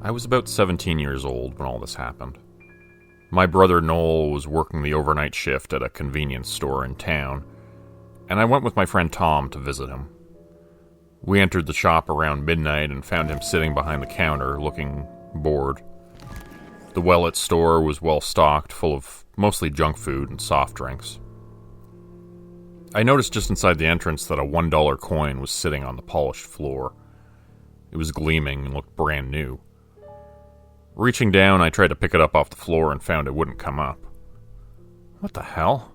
I was about 17 years old when all this happened. My brother Noel was working the overnight shift at a convenience store in town, and I went with my friend Tom to visit him. We entered the shop around midnight and found him sitting behind the counter, looking bored. The well-lit store was well-stocked, full of mostly junk food and soft drinks. I noticed just inside the entrance that a $1 coin was sitting on the polished floor. It was gleaming and looked brand new. Reaching down, I tried to pick it up off the floor and found it wouldn't come up. What the hell?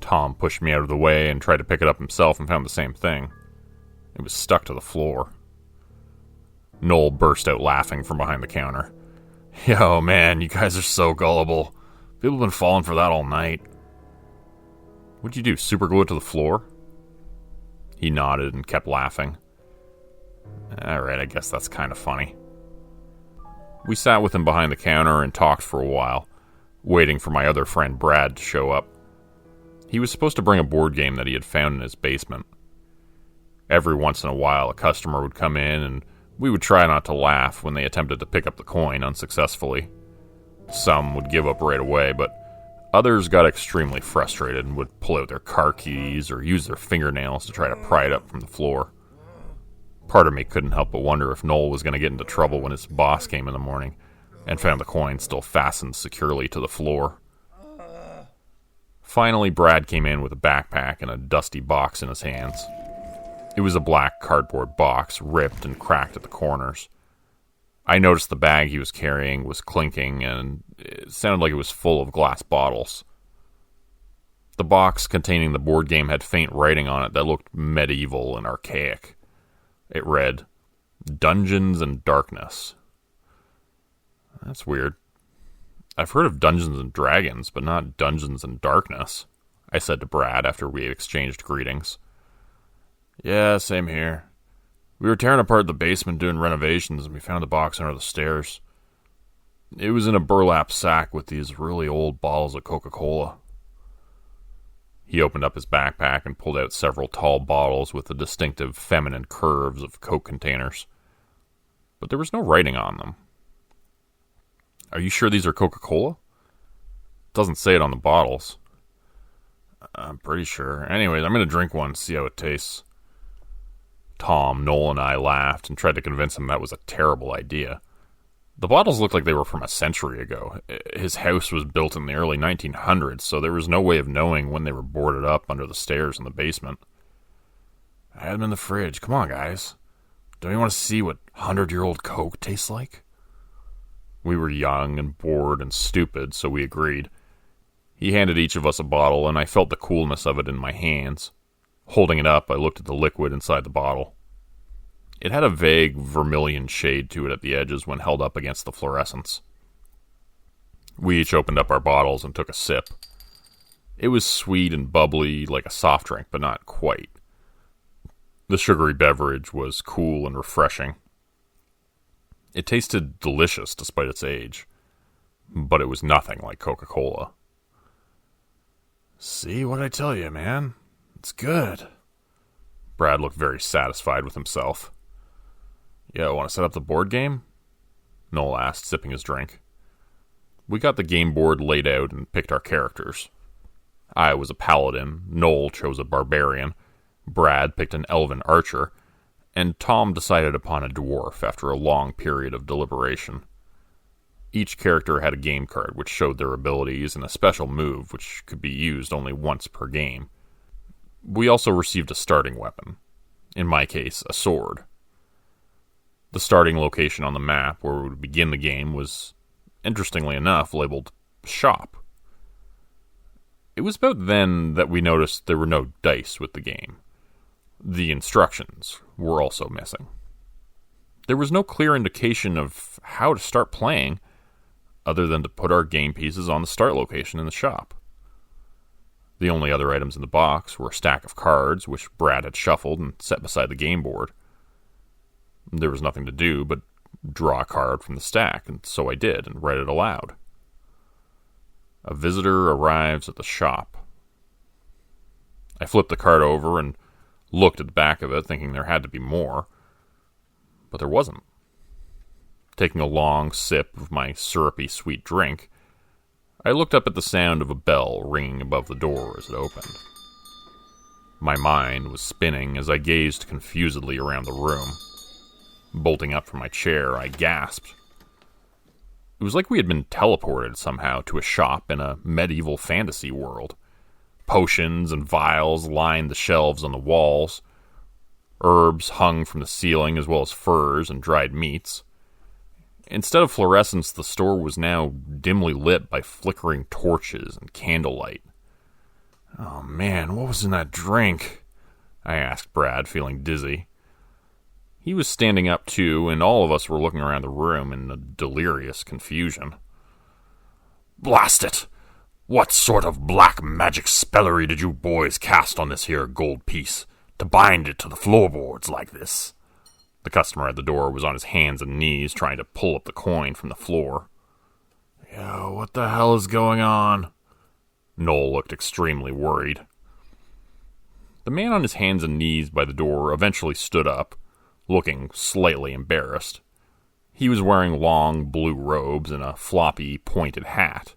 Tom pushed me out of the way and tried to pick it up himself and found the same thing. It was stuck to the floor. Noel burst out laughing from behind the counter. Yo, man, you guys are so gullible. People have been falling for that all night. What'd you do, superglue it to the floor? He nodded and kept laughing. Alright, I guess that's kind of funny. We sat with him behind the counter and talked for a while, waiting for my other friend Brad to show up. He was supposed to bring a board game that he had found in his basement. Every once in a while, a customer would come in, and we would try not to laugh when they attempted to pick up the coin unsuccessfully. Some would give up right away, but others got extremely frustrated and would pull out their car keys or use their fingernails to try to pry it up from the floor. Part of me couldn't help but wonder if Noel was going to get into trouble when his boss came in the morning and found the coin still fastened securely to the floor. Finally, Brad came in with a backpack and a dusty box in his hands. It was a black cardboard box, ripped and cracked at the corners. I noticed the bag he was carrying was clinking, and it sounded like it was full of glass bottles. The box containing the board game had faint writing on it that looked medieval and archaic. It read, Dungeons and Darkness. That's weird. I've heard of Dungeons and Dragons, but not Dungeons and Darkness, I said to Brad after we had exchanged greetings. Yeah, same here. We were tearing apart the basement doing renovations, and we found the box under the stairs. It was in a burlap sack with these really old bottles of Coca-Cola. He opened up his backpack and pulled out several tall bottles with the distinctive feminine curves of Coke containers. But there was no writing on them. Are you sure these are Coca-Cola? Doesn't say it on the bottles. I'm pretty sure. Anyways, I'm going to drink one, see how it tastes. Tom, Noel, and I laughed and tried to convince him that was a terrible idea. The bottles looked like they were from a century ago. His house was built in the early 1900s, so there was no way of knowing when they were boarded up under the stairs in the basement. I had them in the fridge. Come on, guys. Don't you want to see what 100-year-old Coke tastes like? We were young and bored and stupid, so we agreed. He handed each of us a bottle, and I felt the coolness of it in my hands. Holding it up, I looked at the liquid inside the bottle. It had a vague vermilion shade to it at the edges when held up against the fluorescence. We each opened up our bottles and took a sip. It was sweet and bubbly like a soft drink, but not quite. The sugary beverage was cool and refreshing. It tasted delicious despite its age, but it was nothing like Coca-Cola. See what I tell you, man? It's good. Brad looked very satisfied with himself. Yeah, want to set up the board game? Noel asked, sipping his drink. We got the game board laid out and picked our characters. I was a paladin, Noel chose a barbarian, Brad picked an elven archer, and Tom decided upon a dwarf after a long period of deliberation. Each character had a game card which showed their abilities and a special move which could be used only once per game. We also received a starting weapon. In my case, a sword. The starting location on the map where we would begin the game was, interestingly enough, labeled Shop. It was about then that we noticed there were no dice with the game. The instructions were also missing. There was no clear indication of how to start playing, other than to put our game pieces on the start location in the shop. The only other items in the box were a stack of cards, which Brad had shuffled and set beside the game board. There was nothing to do but draw a card from the stack, and so I did, and read it aloud. A visitor arrives at the shop. I flipped the card over and looked at the back of it, thinking there had to be more, but there wasn't. Taking a long sip of my syrupy sweet drink, I looked up at the sound of a bell ringing above the door as it opened. My mind was spinning as I gazed confusedly around the room. Bolting up from my chair, I gasped. It was like we had been teleported somehow to a shop in a medieval fantasy world. Potions and vials lined the shelves on the walls. Herbs hung from the ceiling, as well as furs and dried meats. Instead of fluorescence, the store was now dimly lit by flickering torches and candlelight. "Oh man, what was in that drink?" I asked Brad, feeling dizzy. He was standing up too, and all of us were looking around the room in a delirious confusion. "Blast it! What sort of black magic spellery did you boys cast on this here gold piece to bind it to the floorboards like this?" The customer at the door was on his hands and knees trying to pull up the coin from the floor. "Yo, what the hell is going on?" Noel looked extremely worried. The man on his hands and knees by the door eventually stood up, looking slightly embarrassed. He was wearing long blue robes and a floppy, pointed hat.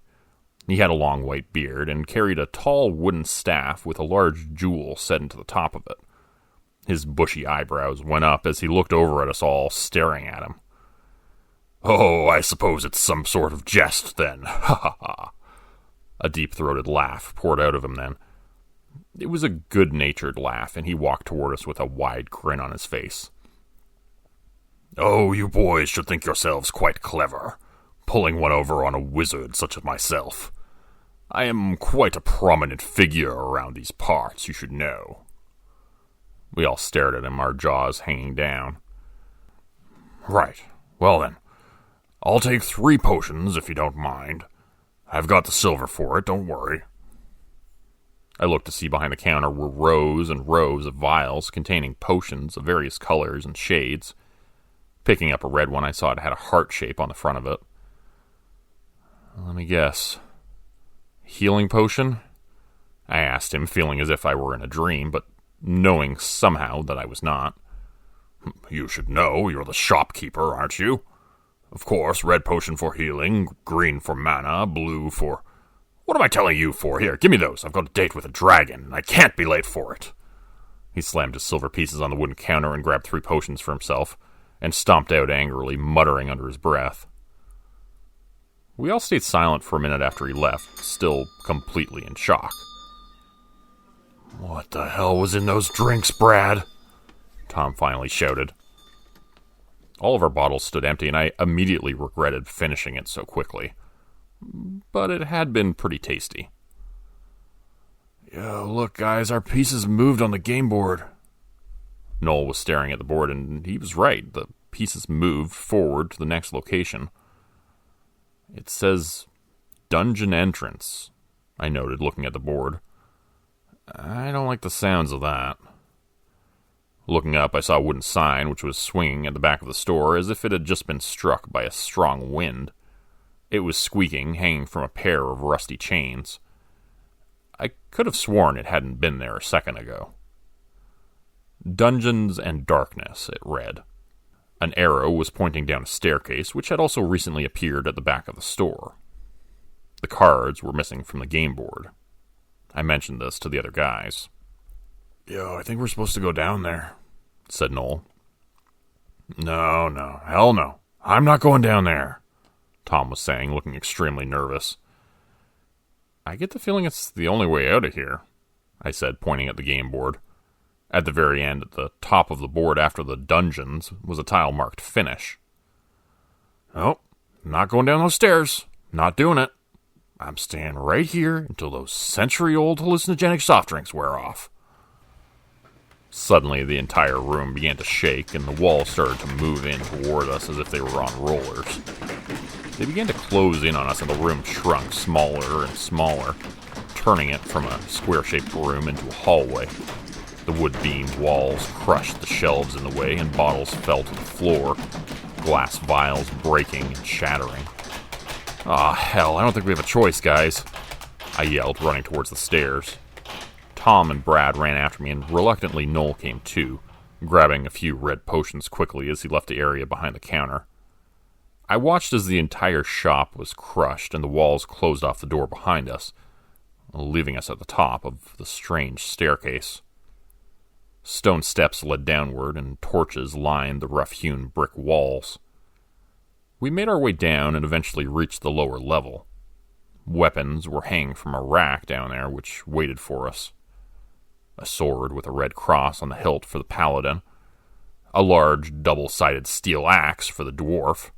He had a long white beard and carried a tall wooden staff with a large jewel set into the top of it. His bushy eyebrows went up as he looked over at us all, staring at him. "Oh, I suppose it's some sort of jest, then. Ha ha ha." A deep-throated laugh poured out of him then. It was a good-natured laugh, and he walked toward us with a wide grin on his face. "Oh, you boys should think yourselves quite clever, pulling one over on a wizard such as myself. I am quite a prominent figure around these parts, you should know." We all stared at him, our jaws hanging down. "Right. Well then, I'll take 3 potions, if you don't mind. I've got the silver for it, don't worry." I looked to see behind the counter were rows and rows of vials containing potions of various colors and shades. Picking up a red one, I saw it had a heart shape on the front of it. "Let me guess. Healing potion?" I asked him, feeling as if I were in a dream, but knowing somehow that I was not. "You should know. You're the shopkeeper, aren't you? Of course, red potion for healing, green for mana, blue for... What am I telling you for? Here, give me those. I've got a date with a dragon, and I can't be late for it." He slammed his silver pieces on the wooden counter and grabbed 3 potions for himself, and stomped out angrily, muttering under his breath. We all stayed silent for a minute after he left, still completely in shock. "What the hell was in those drinks, Brad?" Tom finally shouted. All of our bottles stood empty, and I immediately regretted finishing it so quickly. But it had been pretty tasty. "Yo, look, guys, our pieces moved on the game board." Noel was staring at the board, and he was right. The pieces moved forward to the next location. "It says dungeon entrance," I noted, looking at the board. "I don't like the sounds of that." Looking up, I saw a wooden sign which was swinging at the back of the store as if it had just been struck by a strong wind. It was squeaking, hanging from a pair of rusty chains. I could have sworn it hadn't been there a second ago. "Dungeons and Darkness," it read. An arrow was pointing down a staircase, which had also recently appeared at the back of the store. The cards were missing from the game board. I mentioned this to the other guys. "Yo, I think we're supposed to go down there," said Noel. No, hell no. I'm not going down there," Tom was saying, looking extremely nervous. "I get the feeling it's the only way out of here," I said, pointing at the game board. At the very end, at the top of the board after the dungeons, was a tile marked Finish. "Nope, not going down those stairs. Not doing it. I'm staying right here until those century-old hallucinogenic soft drinks wear off." Suddenly, the entire room began to shake, and the walls started to move in toward us as if they were on rollers. They began to close in on us, and the room shrunk smaller and smaller, turning it from a square-shaped room into a hallway. The wood-beamed walls crushed the shelves in the way, and bottles fell to the floor, glass vials breaking and shattering. "Aw, hell, I don't think we have a choice, guys," I yelled, running towards the stairs. Tom and Brad ran after me, and reluctantly Noel came too, grabbing a few red potions quickly as he left the area behind the counter. I watched as the entire shop was crushed and the walls closed off the door behind us, leaving us at the top of the strange staircase. Stone steps led downward, and torches lined the rough-hewn brick walls. We made our way down and eventually reached the lower level. Weapons were hanging from a rack down there, which waited for us. A sword with a red cross on the hilt for the paladin, a large double-sided steel axe for the dwarf,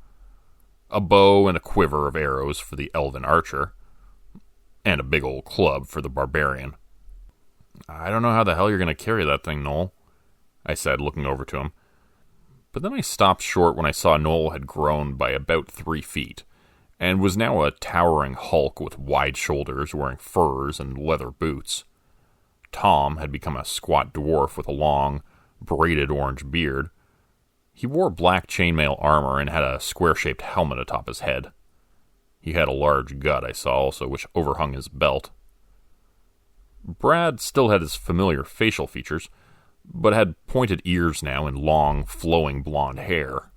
a bow and a quiver of arrows for the elven archer, and a big old club for the barbarian. "I don't know how the hell you're going to carry that thing, Noel," I said, looking over to him. But then I stopped short when I saw Noel had grown by about 3 feet, and was now a towering hulk with wide shoulders, wearing furs and leather boots. Tom had become a squat dwarf with a long, braided orange beard. He wore black chainmail armor and had a square-shaped helmet atop his head. He had a large gut, I saw also, which overhung his belt. Brad still had his familiar facial features, but had pointed ears now and long, flowing blonde hair.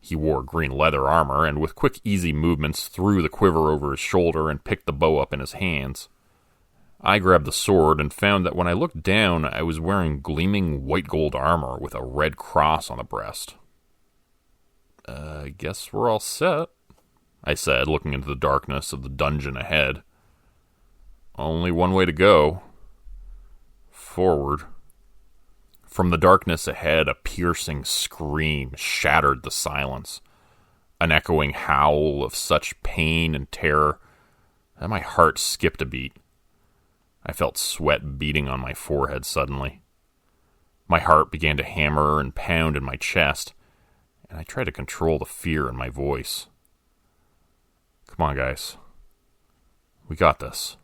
He wore green leather armor, and with quick, easy movements threw the quiver over his shoulder and picked the bow up in his hands. I grabbed the sword and found that when I looked down, I was wearing gleaming white gold armor with a red cross on the breast. "I guess we're all set," I said, looking into the darkness of the dungeon ahead. "Only one way to go. Forward." From the darkness ahead, a piercing scream shattered the silence. An echoing howl of such pain and terror that my heart skipped a beat. I felt sweat beating on my forehead suddenly. My heart began to hammer and pound in my chest, and I tried to control the fear in my voice. "Come on, guys. We got this."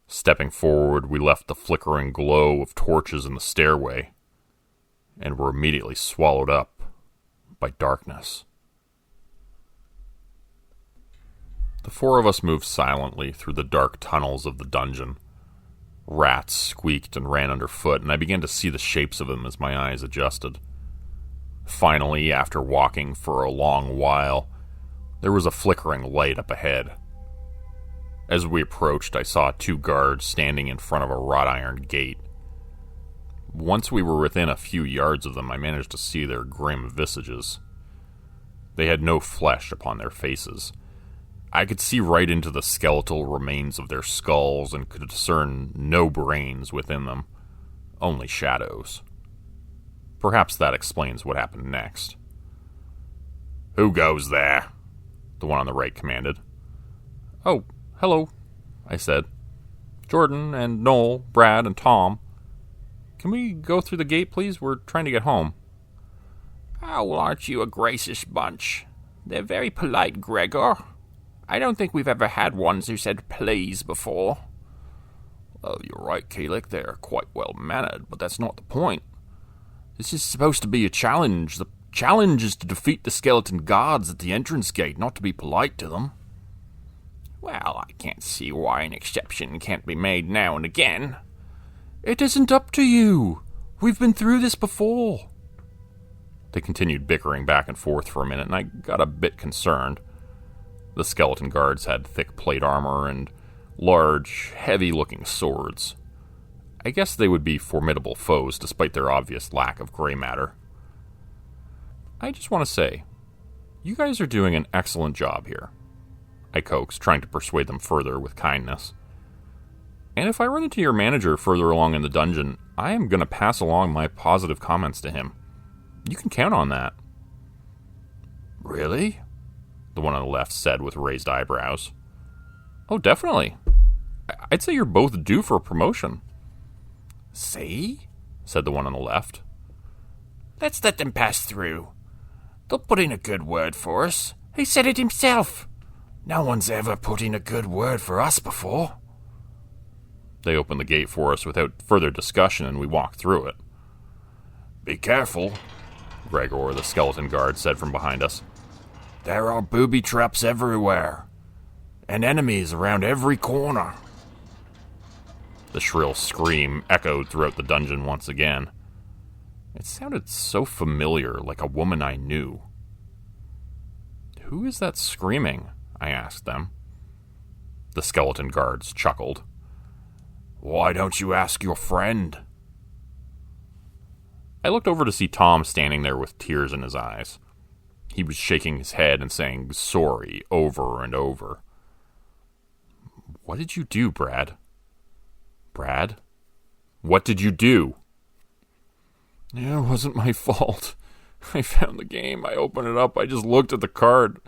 Stepping forward, we left the flickering glow of torches in the stairway, and were immediately swallowed up by darkness. The 4 of us moved silently through the dark tunnels of the dungeon. Rats squeaked and ran underfoot, and I began to see the shapes of them as my eyes adjusted. Finally, after walking for a long while, there was a flickering light up ahead. As we approached, I saw 2 guards standing in front of a wrought iron gate. Once we were within a few yards of them, I managed to see their grim visages. They had no flesh upon their faces. I could see right into the skeletal remains of their skulls and could discern no brains within them, only shadows. Perhaps that explains what happened next. "Who goes there?" the one on the right commanded. "Oh, hello," I said. "Jordan and Noel, Brad and Tom. Can we go through the gate, please? We're trying to get home." "Oh, well, aren't you a gracious bunch? They're very polite, Gregor. I don't think we've ever had ones who said please before." "Oh, you're right, Kalik. They're quite well-mannered, but that's not the point. This is supposed to be a challenge. The challenge is to defeat the skeleton guards at the entrance gate, not to be polite to them." "Well, I can't see why an exception can't be made now and again." "It isn't up to you. We've been through this before." They continued bickering back and forth for a minute, and I got a bit concerned. The skeleton guards had thick plate armor and large, heavy-looking swords. I guess they would be formidable foes despite their obvious lack of gray matter. "I just want to say, you guys are doing an excellent job here," I coaxed, trying to persuade them further with kindness. "And if I run into your manager further along in the dungeon, I am going to pass along my positive comments to him. You can count on that." "Really?" the one on the left said with raised eyebrows. "Oh, definitely. I'd say you're both due for a promotion." "See?" said the one on the left. "Let's let them pass through. They'll put in a good word for us. He said it himself. No one's ever put in a good word for us before." They opened the gate for us without further discussion, and we walked through it. "Be careful," Gregor, the skeleton guard, said from behind us. "There are booby traps everywhere, and enemies around every corner." The shrill scream echoed throughout the dungeon once again. It sounded so familiar, like a woman I knew. "Who is that screaming?" I asked them. The skeleton guards chuckled. "Why don't you ask your friend?" I looked over to see Tom standing there with tears in his eyes. He was shaking his head and saying sorry over and over. "What did you do, Brad? Brad? What did you do?" "It wasn't my fault. I found the game. I opened it up. I just looked at the card.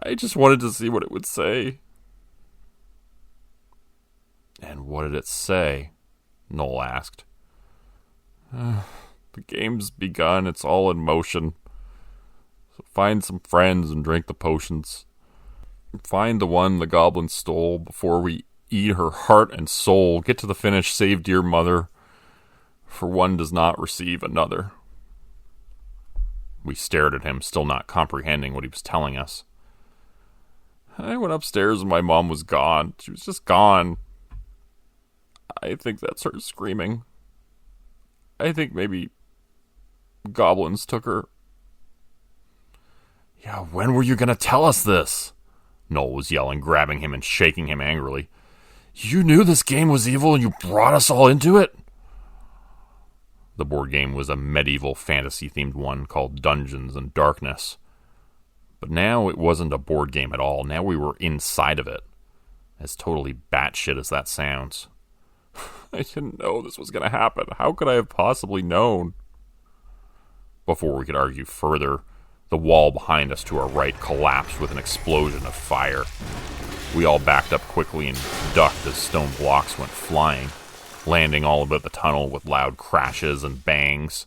I just wanted to see what it would say." "And what did it say?" Noel asked. "The game's begun. It's all in motion. So find some friends and drink the potions. Find the one the goblin stole before we eat her heart and soul. Get to the finish. Save dear mother, for one does not receive another." We stared at him, still not comprehending what he was telling us. "I went upstairs and my mom was gone. She was just gone. I think that's her screaming. I think maybe goblins took her." "Yeah, when were you going to tell us this?" Noel was yelling, grabbing him and shaking him angrily. "You knew this game was evil and you brought us all into it?" The board game was a medieval fantasy-themed one called Dungeons and Darkness. But now it wasn't a board game at all. Now we were inside of it. As totally batshit as that sounds. "I didn't know this was going to happen. How could I have possibly known?" Before we could argue further, the wall behind us to our right collapsed with an explosion of fire. We all backed up quickly and ducked as stone blocks went flying, landing all about the tunnel with loud crashes and bangs.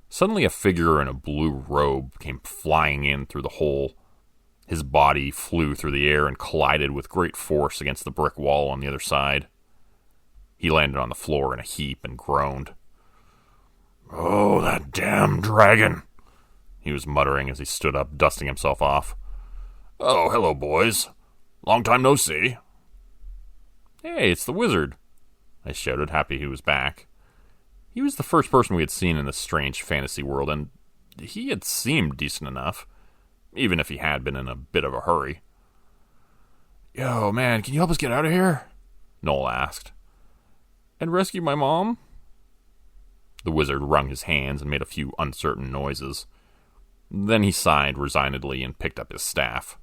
Suddenly a figure in a blue robe came flying in through the hole. His body flew through the air and collided with great force against the brick wall on the other side. He landed on the floor in a heap and groaned. "Oh, that damn dragon," he was muttering as he stood up, dusting himself off. "Oh, hello, boys. Long time no see." "Hey, it's the wizard," I shouted, happy he was back. He was the first person we had seen in this strange fantasy world, and he had seemed decent enough, even if he had been in a bit of a hurry. "Yo, man, can you help us get out of here?" Noel asked. "And rescue my mom?" The wizard wrung his hands and made a few uncertain noises. Then he sighed resignedly and picked up his staff.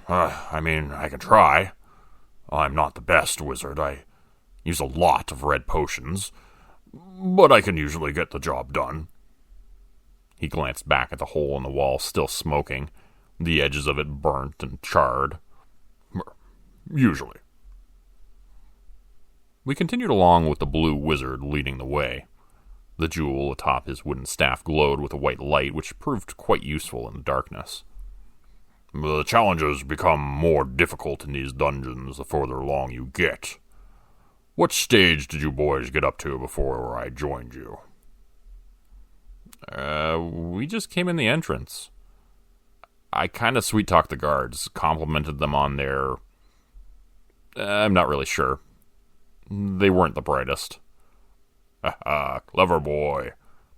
I mean, I can try. I'm not the best wizard. I use a lot of red potions, but I can usually get the job done." He glanced back at the hole in the wall, still smoking, the edges of it burnt and charred. "Usually." We continued along with the blue wizard leading the way. The jewel atop his wooden staff glowed with a white light, which proved quite useful in the darkness. "The challenges become more difficult in these dungeons the further along you get. What stage did you boys get up to before I joined you?" We just came in the entrance. I kind of sweet-talked the guards, complimented them on their... I'm not really sure. They weren't the brightest. Clever boy.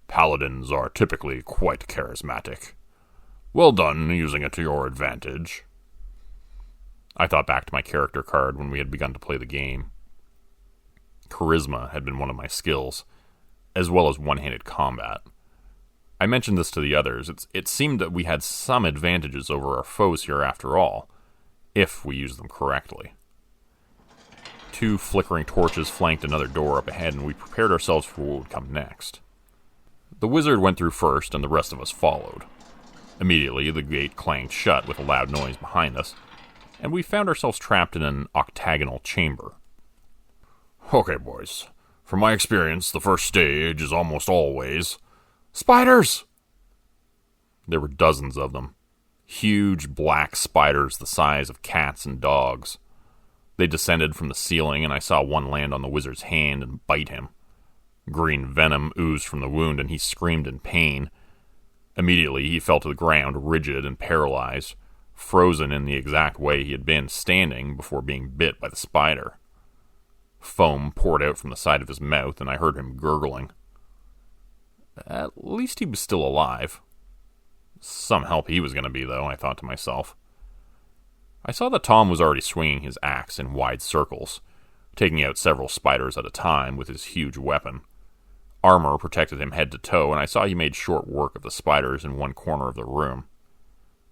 Paladins are typically quite charismatic. Well done using it to your advantage." I thought back to my character card when we had begun to play the game. Charisma had been one of my skills, as well as one-handed combat. I mentioned this to the others. It seemed that we had some advantages over our foes here after all, if we used them correctly. 2 flickering torches flanked another door up ahead, and we prepared ourselves for what would come next. The wizard went through first, and the rest of us followed. Immediately, the gate clanged shut with a loud noise behind us, and we found ourselves trapped in an octagonal chamber. "Okay, boys. From my experience, the first stage is almost always... spiders!" There were dozens of them. Huge black spiders the size of cats and dogs. They descended from the ceiling, and I saw one land on the wizard's hand and bite him. Green venom oozed from the wound, and he screamed in pain. Immediately, he fell to the ground, rigid and paralyzed, frozen in the exact way he had been standing before being bit by the spider. Foam poured out from the side of his mouth, and I heard him gurgling. At least he was still alive. Some help he was going to be, though, I thought to myself. I saw that Tom was already swinging his axe in wide circles, taking out several spiders at a time with his huge weapon. Armor protected him head to toe, and I saw he made short work of the spiders in one corner of the room.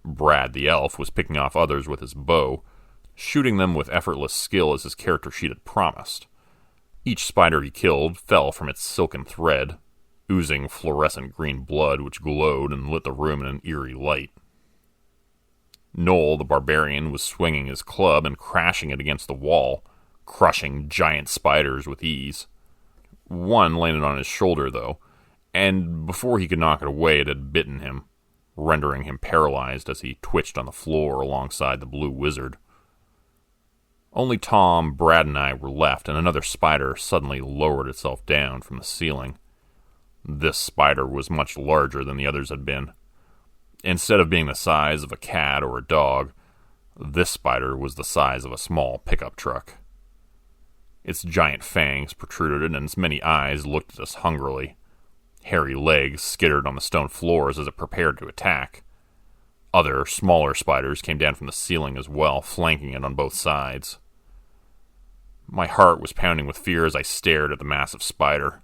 Brad the elf was picking off others with his bow, shooting them with effortless skill as his character sheet had promised. Each spider he killed fell from its silken thread, oozing fluorescent green blood which glowed and lit the room in an eerie light. Noel the barbarian was swinging his club and crashing it against the wall, crushing giant spiders with ease. One landed on his shoulder, though, and before he could knock it away it had bitten him, rendering him paralyzed as he twitched on the floor alongside the blue wizard. Only Tom, Brad, and I were left, and another spider suddenly lowered itself down from the ceiling. This spider was much larger than the others had been. Instead of being the size of a cat or a dog, this spider was the size of a small pickup truck. Its giant fangs protruded, and its many eyes looked at us hungrily. Hairy legs skittered on the stone floors as it prepared to attack. Other, smaller spiders came down from the ceiling as well, flanking it on both sides. My heart was pounding with fear as I stared at the massive spider.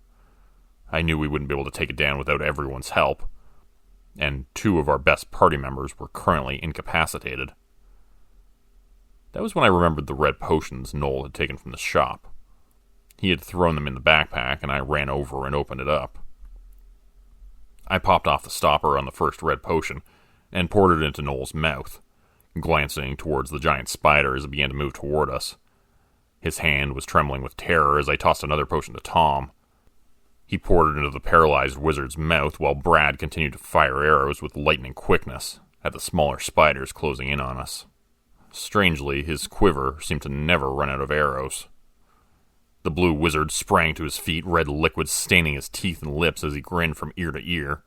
I knew we wouldn't be able to take it down without everyone's help, and 2 of our best party members were currently incapacitated. That was when I remembered the red potions Noel had taken from the shop. He had thrown them in the backpack, and I ran over and opened it up. I popped off the stopper on the first red potion and poured it into Noel's mouth, glancing towards the giant spider as it began to move toward us. His hand was trembling with terror as I tossed another potion to Tom. He poured it into the paralyzed wizard's mouth while Brad continued to fire arrows with lightning quickness at the smaller spiders closing in on us. Strangely, his quiver seemed to never run out of arrows. The blue wizard sprang to his feet, red liquid staining his teeth and lips as he grinned from ear to ear.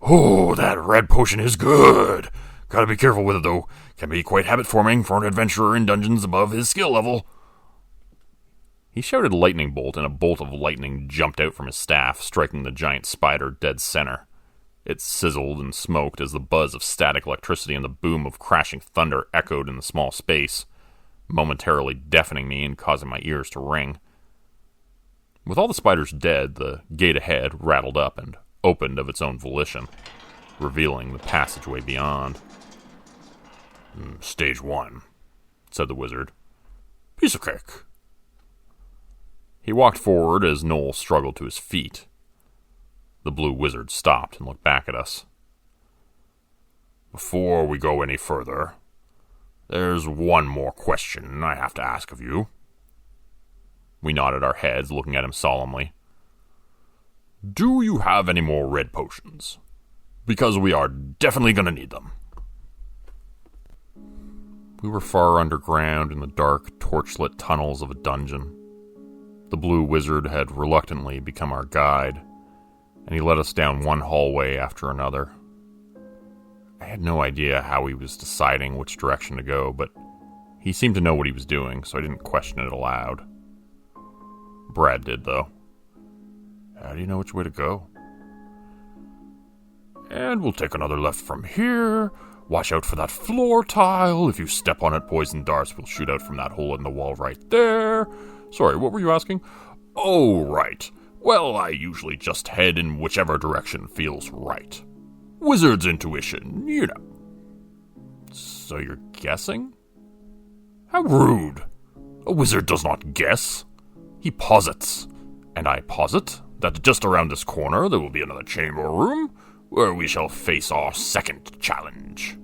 "Oh, that red potion is good! Gotta be careful with it, though. Can be quite habit-forming for an adventurer in dungeons above his skill level." He shouted lightning bolt, and a bolt of lightning jumped out from his staff, striking the giant spider dead center. It sizzled and smoked as the buzz of static electricity and the boom of crashing thunder echoed in the small space, momentarily deafening me and causing my ears to ring. With all the spiders dead, the gate ahead rattled up and opened of its own volition, revealing the passageway beyond. "Stage 1, said the wizard. "Piece of cake." He walked forward as Noel struggled to his feet. The blue wizard stopped and looked back at us. "Before we go any further, there's one more question I have to ask of you." We nodded our heads, looking at him solemnly. "Do you have any more red potions? Because we are definitely going to need them." We were far underground in the dark, torchlit tunnels of a dungeon. The blue wizard had reluctantly become our guide, and he led us down one hallway after another. I had no idea how he was deciding which direction to go, but he seemed to know what he was doing, so I didn't question it aloud. Brad did, though. "How do you know which way to go?" "And we'll take another left from here. Watch out for that floor tile. If you step on it, poison darts will shoot out from that hole in the wall right there." Sorry, what were you asking? Oh, right. Well, I usually just head in whichever direction feels right. Wizard's intuition, you know. So you're guessing? How rude. A wizard does not guess. He posits. And I posit that just around this corner there will be another chamber room where we shall face our second challenge.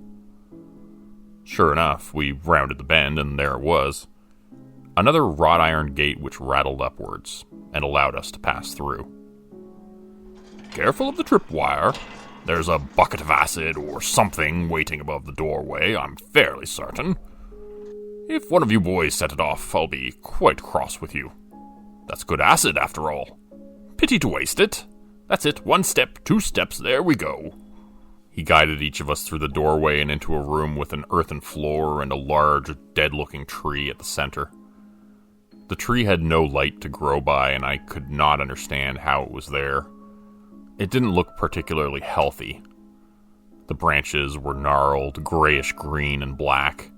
Sure enough, we rounded the bend, and there it was. Another wrought iron gate which rattled upwards, and allowed us to pass through. Careful of the tripwire. There's a bucket of acid or something waiting above the doorway, I'm fairly certain. If one of you boys set it off, I'll be quite cross with you. That's good acid, after all. Pity to waste it. That's it, 1 step, 2 steps, there we go. He guided each of us through the doorway and into a room with an earthen floor and a large, dead-looking tree at the center. The tree had no light to grow by, and I could not understand how it was there. It didn't look particularly healthy. The branches were gnarled, grayish-green and black.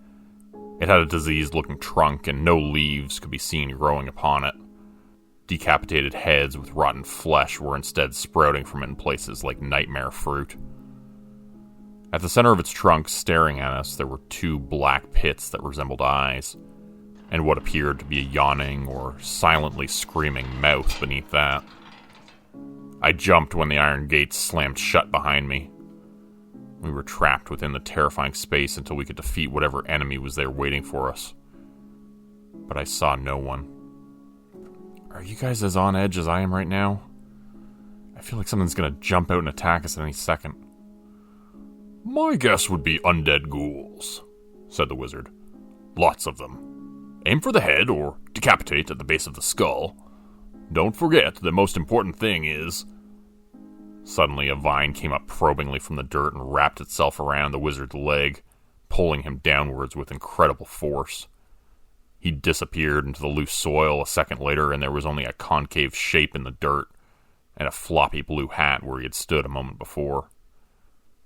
It had a diseased-looking trunk, and no leaves could be seen growing upon it. Decapitated heads with rotten flesh were instead sprouting from it in places like nightmare fruit. At the center of its trunk, staring at us, there were two black pits that resembled eyes, and what appeared to be a yawning or silently screaming mouth beneath that. I jumped when the iron gates slammed shut behind me. We were trapped within the terrifying space until we could defeat whatever enemy was there waiting for us. But I saw no one. Are you guys as on edge as I am right now? I feel like something's gonna jump out and attack us at any second. My guess would be undead ghouls, said the wizard. Lots of them. Aim for the head or decapitate at the base of the skull. Don't forget the most important thing is... Suddenly, a vine came up probingly from the dirt and wrapped itself around the wizard's leg, pulling him downwards with incredible force. He disappeared into the loose soil a second later, and there was only a concave shape in the dirt, and a floppy blue hat where he had stood a moment before.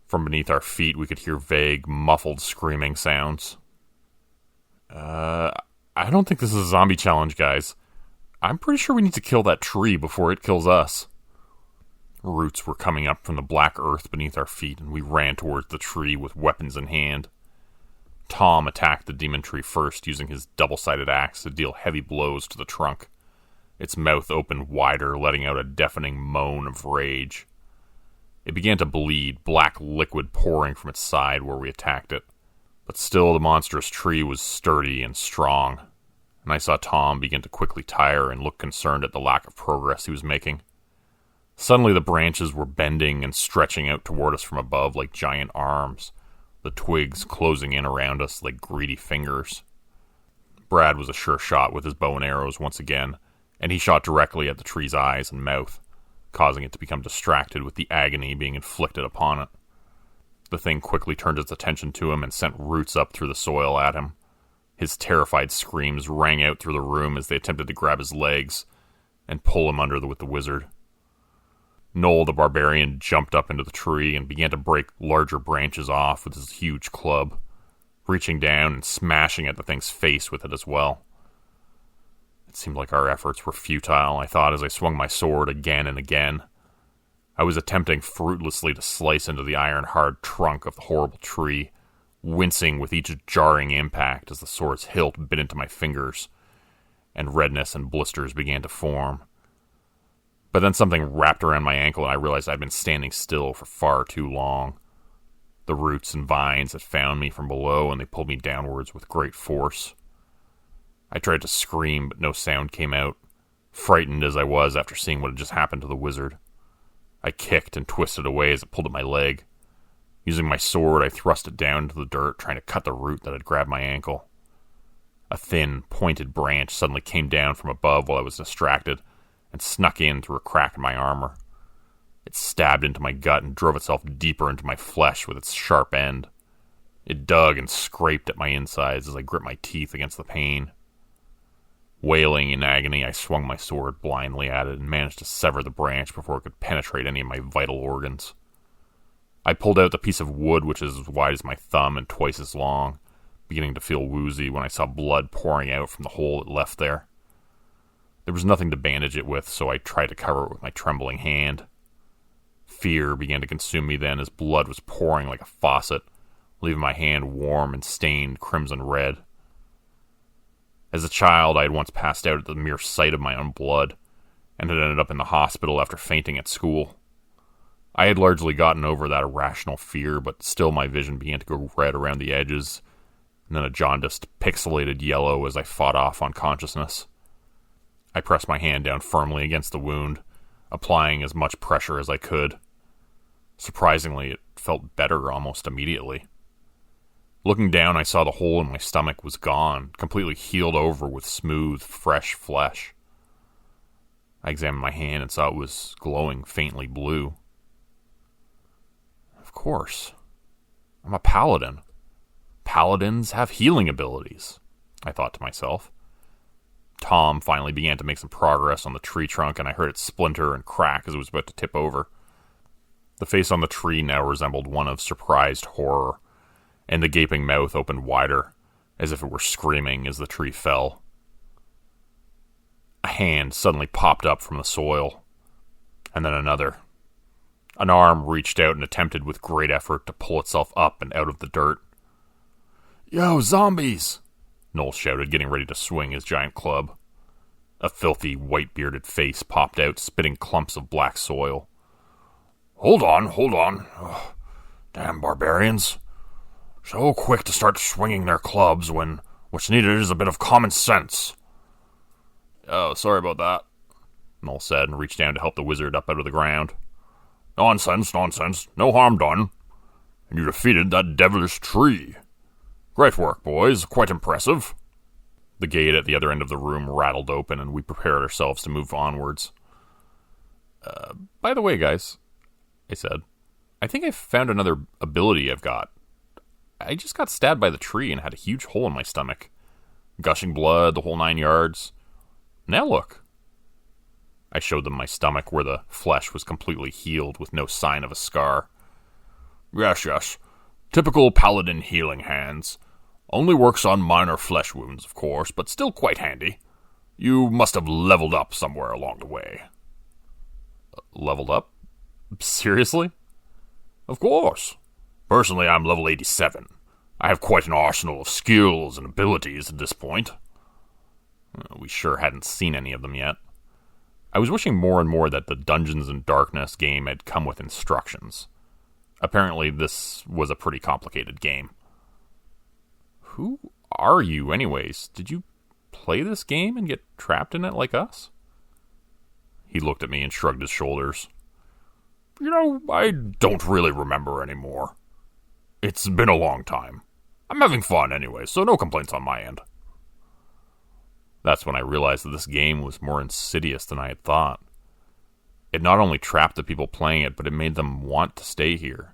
From beneath our feet, we could hear vague, muffled screaming sounds. I don't think this is a zombie challenge, guys. I'm pretty sure we need to kill that tree before it kills us. Roots were coming up from the black earth beneath our feet, and we ran towards the tree with weapons in hand. Tom attacked the demon tree first, using his double-sided axe to deal heavy blows to the trunk. Its mouth opened wider, letting out a deafening moan of rage. It began to bleed, black liquid pouring from its side where we attacked it. But still the monstrous tree was sturdy and strong, and I saw Tom begin to quickly tire and look concerned at the lack of progress he was making. Suddenly the branches were bending and stretching out toward us from above like giant arms, the twigs closing in around us like greedy fingers. Brad was a sure shot with his bow and arrows once again, and he shot directly at the tree's eyes and mouth, causing it to become distracted with the agony being inflicted upon it. The thing quickly turned its attention to him and sent roots up through the soil at him. His terrified screams rang out through the room as they attempted to grab his legs and pull him under with the wizard. Noel the barbarian jumped up into the tree and began to break larger branches off with his huge club, reaching down and smashing at the thing's face with it as well. It seemed like our efforts were futile, I thought, as I swung my sword again and again. I was attempting fruitlessly to slice into the iron-hard trunk of the horrible tree, wincing with each jarring impact as the sword's hilt bit into my fingers, and redness and blisters began to form. But then something wrapped around my ankle and I realized I'd been standing still for far too long. The roots and vines had found me from below and they pulled me downwards with great force. I tried to scream, but no sound came out, frightened as I was after seeing what had just happened to the wizard. I kicked and twisted away as it pulled at my leg. Using my sword, I thrust it down into the dirt, trying to cut the root that had grabbed my ankle. A thin, pointed branch suddenly came down from above while I was distracted, and snuck in through a crack in my armor. It stabbed into my gut and drove itself deeper into my flesh with its sharp end. It dug and scraped at my insides as I gripped my teeth against the pain. Wailing in agony, I swung my sword blindly at it and managed to sever the branch before it could penetrate any of my vital organs. I pulled out the piece of wood which is as wide as my thumb and twice as long, beginning to feel woozy when I saw blood pouring out from the hole it left there. There was nothing to bandage it with, so I tried to cover it with my trembling hand. Fear began to consume me then as blood was pouring like a faucet, leaving my hand warm and stained crimson red. As a child, I had once passed out at the mere sight of my own blood, and had ended up in the hospital after fainting at school. I had largely gotten over that irrational fear, but still my vision began to go red around the edges, and then a jaundiced, pixelated yellow as I fought off unconsciousness. I pressed my hand down firmly against the wound, applying as much pressure as I could. Surprisingly, it felt better almost immediately. Looking down, I saw the hole in my stomach was gone, completely healed over with smooth, fresh flesh. I examined my hand and saw it was glowing faintly blue. Of course. I'm a paladin. Paladins have healing abilities, I thought to myself. Tom finally began to make some progress on the tree trunk, and I heard it splinter and crack as it was about to tip over. The face on the tree now resembled one of surprised horror, and the gaping mouth opened wider, as if it were screaming as the tree fell. A hand suddenly popped up from the soil, and then another. An arm reached out and attempted with great effort to pull itself up and out of the dirt. Yo, zombies! Noel shouted, getting ready to swing his giant club. A filthy, white-bearded face popped out, spitting clumps of black soil. Hold on. Ugh, damn barbarians. So quick to start swinging their clubs when what's needed is a bit of common sense. Oh, sorry about that, Noel said, and reached down to help the wizard up out of the ground. Nonsense. No harm done. And you defeated that devilish tree. Great work, boys. Quite impressive. The gate at the other end of the room rattled open, and we prepared ourselves to move onwards. By the way, guys, I said, I think I found another ability I've got. I just got stabbed by the tree and had a huge hole in my stomach. Gushing blood, the whole 9 yards. Now look. I showed them my stomach where the flesh was completely healed with no sign of a scar. Yes. Typical paladin healing hands. Only works on minor flesh wounds, of course, but still quite handy. You must have leveled up somewhere along the way. Leveled up? Seriously? Of course. Personally, I'm level 87. I have quite an arsenal of skills and abilities at this point. We sure hadn't seen any of them yet. I was wishing more and more that the Dungeons and Darkness game had come with instructions. Apparently, this was a pretty complicated game. Who are you, anyways? Did you play this game and get trapped in it like us? He looked at me and shrugged his shoulders. I don't really remember anymore. It's been a long time. I'm having fun anyway, so no complaints on my end. That's when I realized that this game was more insidious than I had thought. It not only trapped the people playing it, but it made them want to stay here.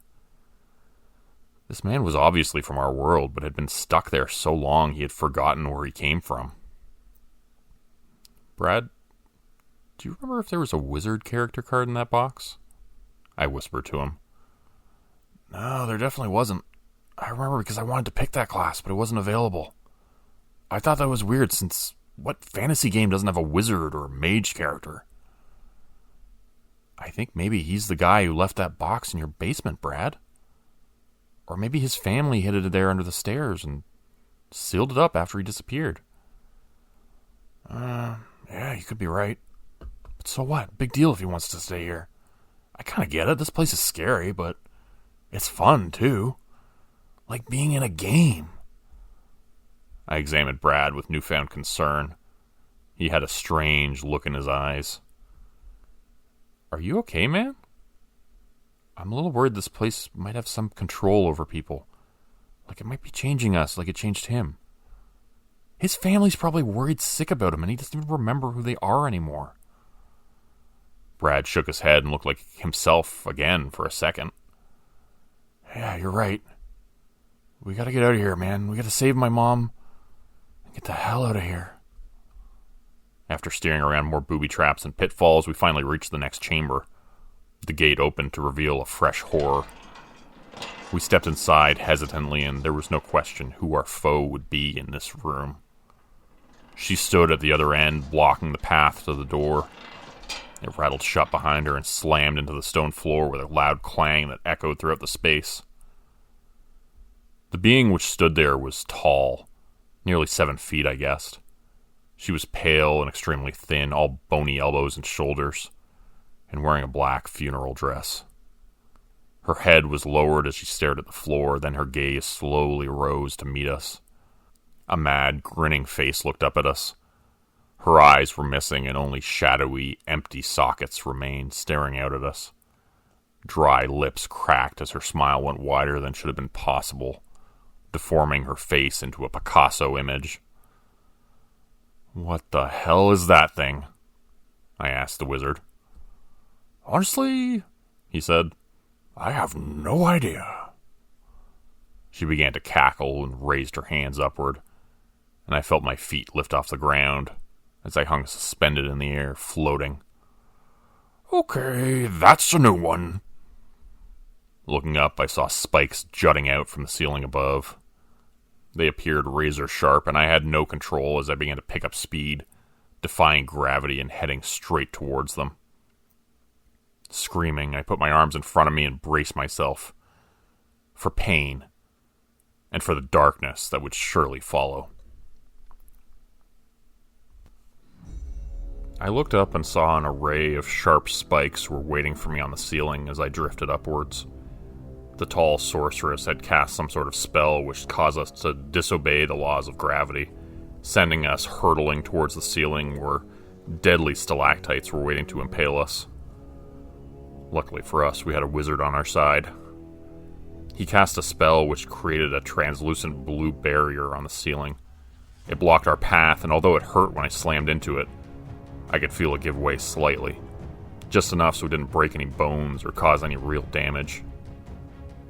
This man was obviously from our world, but had been stuck there so long he had forgotten where he came from. Brad, do you remember if there was a wizard character card in that box? I whispered to him. No, there definitely wasn't. I remember because I wanted to pick that class, but it wasn't available. I thought that was weird since what fantasy game doesn't have a wizard or a mage character? I think maybe he's the guy who left that box in your basement, Brad. Or maybe his family hid it there under the stairs and sealed it up after he disappeared. Yeah, you could be right. But so what? Big deal if he wants to stay here. I kind of get it. This place is scary, but it's fun, too. Like being in a game. I examined Brad with newfound concern. He had a strange look in his eyes. Are you okay, man? I'm a little worried this place might have some control over people. Like it might be changing us like it changed him. His family's probably worried sick about him and he doesn't even remember who they are anymore. Brad shook his head and looked like himself again for a second. Yeah, you're right. We gotta get out of here, man. We gotta save my mom and get the hell out of here. After steering around more booby traps and pitfalls, we finally reached the next chamber. The gate opened to reveal a fresh horror. We stepped inside hesitantly, and there was no question who our foe would be in this room. She stood at the other end, blocking the path to the door. It rattled shut behind her and slammed into the stone floor with a loud clang that echoed throughout the space. The being which stood there was tall, nearly 7 feet, I guessed. She was pale and extremely thin, all bony elbows and shoulders, and wearing a black funeral dress. Her head was lowered as she stared at the floor, then her gaze slowly rose to meet us. A mad, grinning face looked up at us. Her eyes were missing, and only shadowy, empty sockets remained staring out at us. Dry lips cracked as her smile went wider than should have been possible, deforming her face into a Picasso image. "What the hell is that thing?" I asked the wizard. "Honestly," he said, "I have no idea." She began to cackle and raised her hands upward, and I felt my feet lift off the ground as I hung suspended in the air, floating. "Okay, that's a new one. Looking up, I saw spikes jutting out from the ceiling above. They appeared razor sharp, and I had no control as I began to pick up speed, defying gravity and heading straight towards them. Screaming, I put my arms in front of me and braced myself for pain and for the darkness that would surely follow. I looked up and saw an array of sharp spikes were waiting for me on the ceiling as I drifted upwards. The tall sorceress had cast some sort of spell which caused us to disobey the laws of gravity, sending us hurtling towards the ceiling where deadly stalactites were waiting to impale us. Luckily for us, we had a wizard on our side. He cast a spell which created a translucent blue barrier on the ceiling. It blocked our path, and although it hurt when I slammed into it, I could feel it give way slightly, just enough so it didn't break any bones or cause any real damage.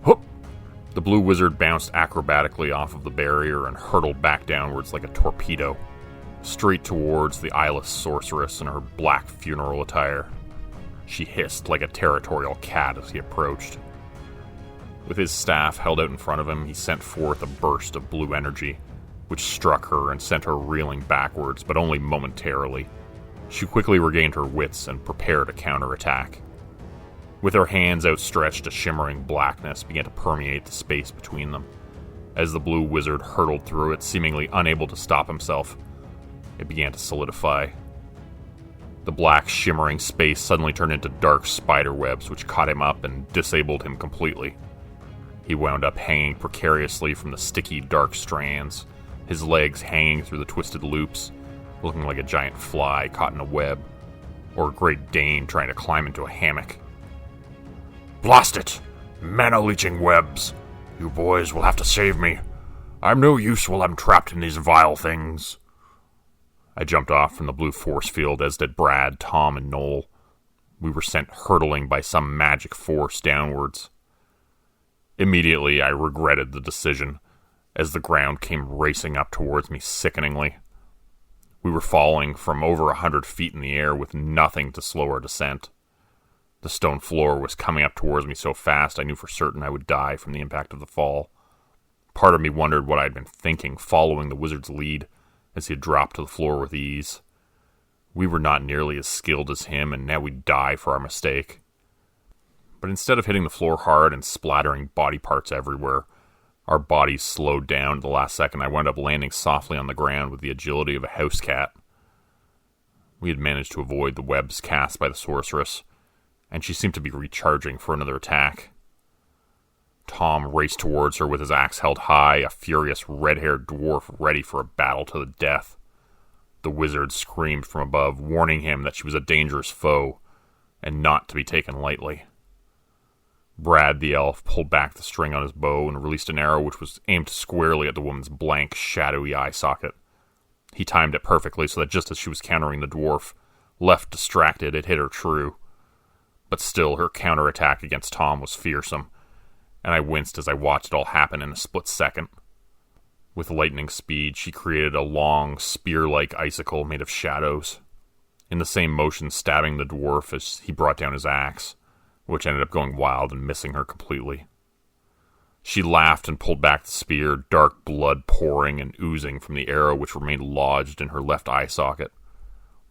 Whoop! The blue wizard bounced acrobatically off of the barrier and hurtled back downwards like a torpedo, straight towards the eyeless sorceress in her black funeral attire. She hissed like a territorial cat as he approached. With his staff held out in front of him, he sent forth a burst of blue energy, which struck her and sent her reeling backwards, but only momentarily. She quickly regained her wits and prepared a counterattack. With her hands outstretched, a shimmering blackness began to permeate the space between them. As the blue wizard hurtled through it, seemingly unable to stop himself, it began to solidify. The black, shimmering space suddenly turned into dark spider webs, which caught him up and disabled him completely. He wound up hanging precariously from the sticky, dark strands, his legs hanging through the twisted loops, looking like a giant fly caught in a web, or a great Dane trying to climb into a hammock. Blast it! Mana-leeching webs! You boys will have to save me. I'm no use while I'm trapped in these vile things. I jumped off from the blue force field, as did Brad, Tom, and Noel. We were sent hurtling by some magic force downwards. Immediately, I regretted the decision, as the ground came racing up towards me sickeningly. We were falling from over 100 feet in the air with nothing to slow our descent. The stone floor was coming up towards me so fast I knew for certain I would die from the impact of the fall. Part of me wondered what I had been thinking following the wizard's lead as he had dropped to the floor with ease. We were not nearly as skilled as him, and now we'd die for our mistake. But instead of hitting the floor hard and splattering body parts everywhere, our bodies slowed down at the last second. I wound up landing softly on the ground with the agility of a house cat. We had managed to avoid the webs cast by the sorceress, and she seemed to be recharging for another attack. Tom raced towards her with his axe held high, a furious red-haired dwarf ready for a battle to the death. The wizard screamed from above, warning him that she was a dangerous foe, and not to be taken lightly. Brad the elf pulled back the string on his bow and released an arrow which was aimed squarely at the woman's blank, shadowy eye socket. He timed it perfectly so that just as she was countering the dwarf, left distracted, it hit her true. But still, her counterattack against Tom was fearsome, and I winced as I watched it all happen in a split second. With lightning speed, she created a long, spear-like icicle made of shadows, in the same motion stabbing the dwarf as he brought down his axe, which ended up going wild and missing her completely. She laughed and pulled back the spear, dark blood pouring and oozing from the arrow which remained lodged in her left eye socket.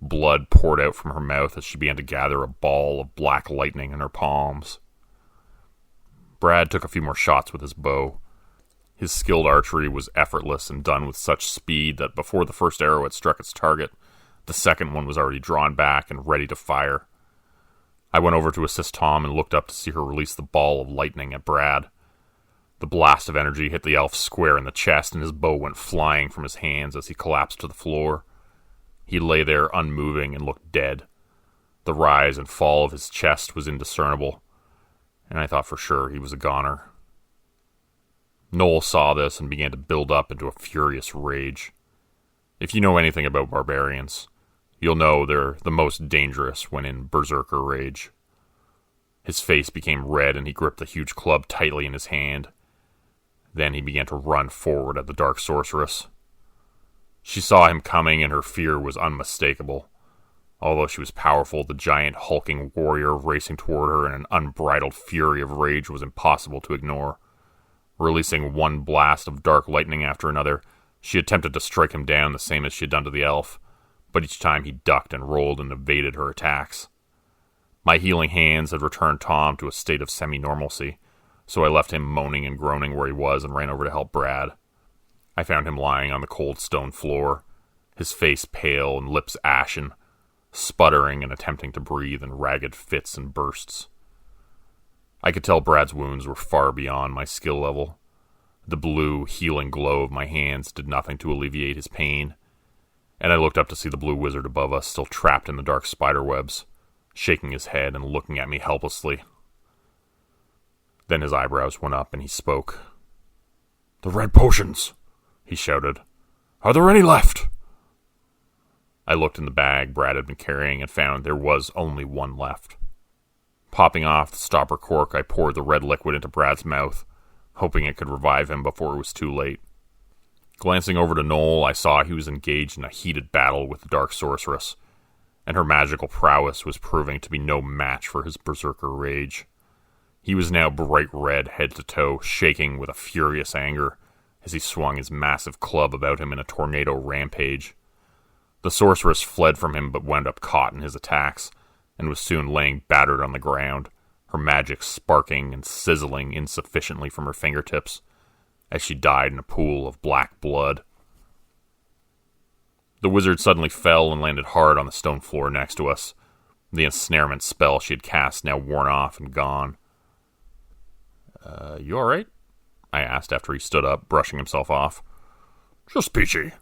Blood poured out from her mouth as she began to gather a ball of black lightning in her palms. Brad took a few more shots with his bow. His skilled archery was effortless and done with such speed that before the first arrow had struck its target, the second one was already drawn back and ready to fire. I went over to assist Tom and looked up to see her release the ball of lightning at Brad. The blast of energy hit the elf square in the chest, and his bow went flying from his hands as he collapsed to the floor. He lay there unmoving and looked dead. The rise and fall of his chest was indiscernible, and I thought for sure he was a goner. Noel saw this and began to build up into a furious rage. If you know anything about barbarians, you'll know they're the most dangerous when in berserker rage. His face became red and he gripped the huge club tightly in his hand. Then he began to run forward at the dark sorceress. She saw him coming and her fear was unmistakable. Although she was powerful, the giant hulking warrior racing toward her in an unbridled fury of rage was impossible to ignore. Releasing one blast of dark lightning after another, she attempted to strike him down the same as she had done to the elf, but each time he ducked and rolled and evaded her attacks. My healing hands had returned Tom to a state of semi-normalcy, so I left him moaning and groaning where he was and ran over to help Brad. I found him lying on the cold stone floor, his face pale and lips ashen, sputtering and attempting to breathe in ragged fits and bursts. I could tell Brad's wounds were far beyond my skill level. The blue, healing glow of my hands did nothing to alleviate his pain, and I looked up to see the blue wizard above us still trapped in the dark spiderwebs, shaking his head and looking at me helplessly. Then his eyebrows went up and he spoke. "The red potions," he shouted. "Are there any left?" I looked in the bag Brad had been carrying and found there was only one left. Popping off the stopper cork, I poured the red liquid into Brad's mouth, hoping it could revive him before it was too late. Glancing over to Noel, I saw he was engaged in a heated battle with the dark sorceress, and her magical prowess was proving to be no match for his berserker rage. He was now bright red head to toe, shaking with a furious anger as he swung his massive club about him in a tornado rampage. The sorceress fled from him but wound up caught in his attacks, and was soon laying battered on the ground, her magic sparking and sizzling insufficiently from her fingertips, as she died in a pool of black blood. The wizard suddenly fell and landed hard on the stone floor next to us, the ensnarement spell she had cast now worn off and gone. You alright?" I asked after he stood up, brushing himself off. "Just peachy,"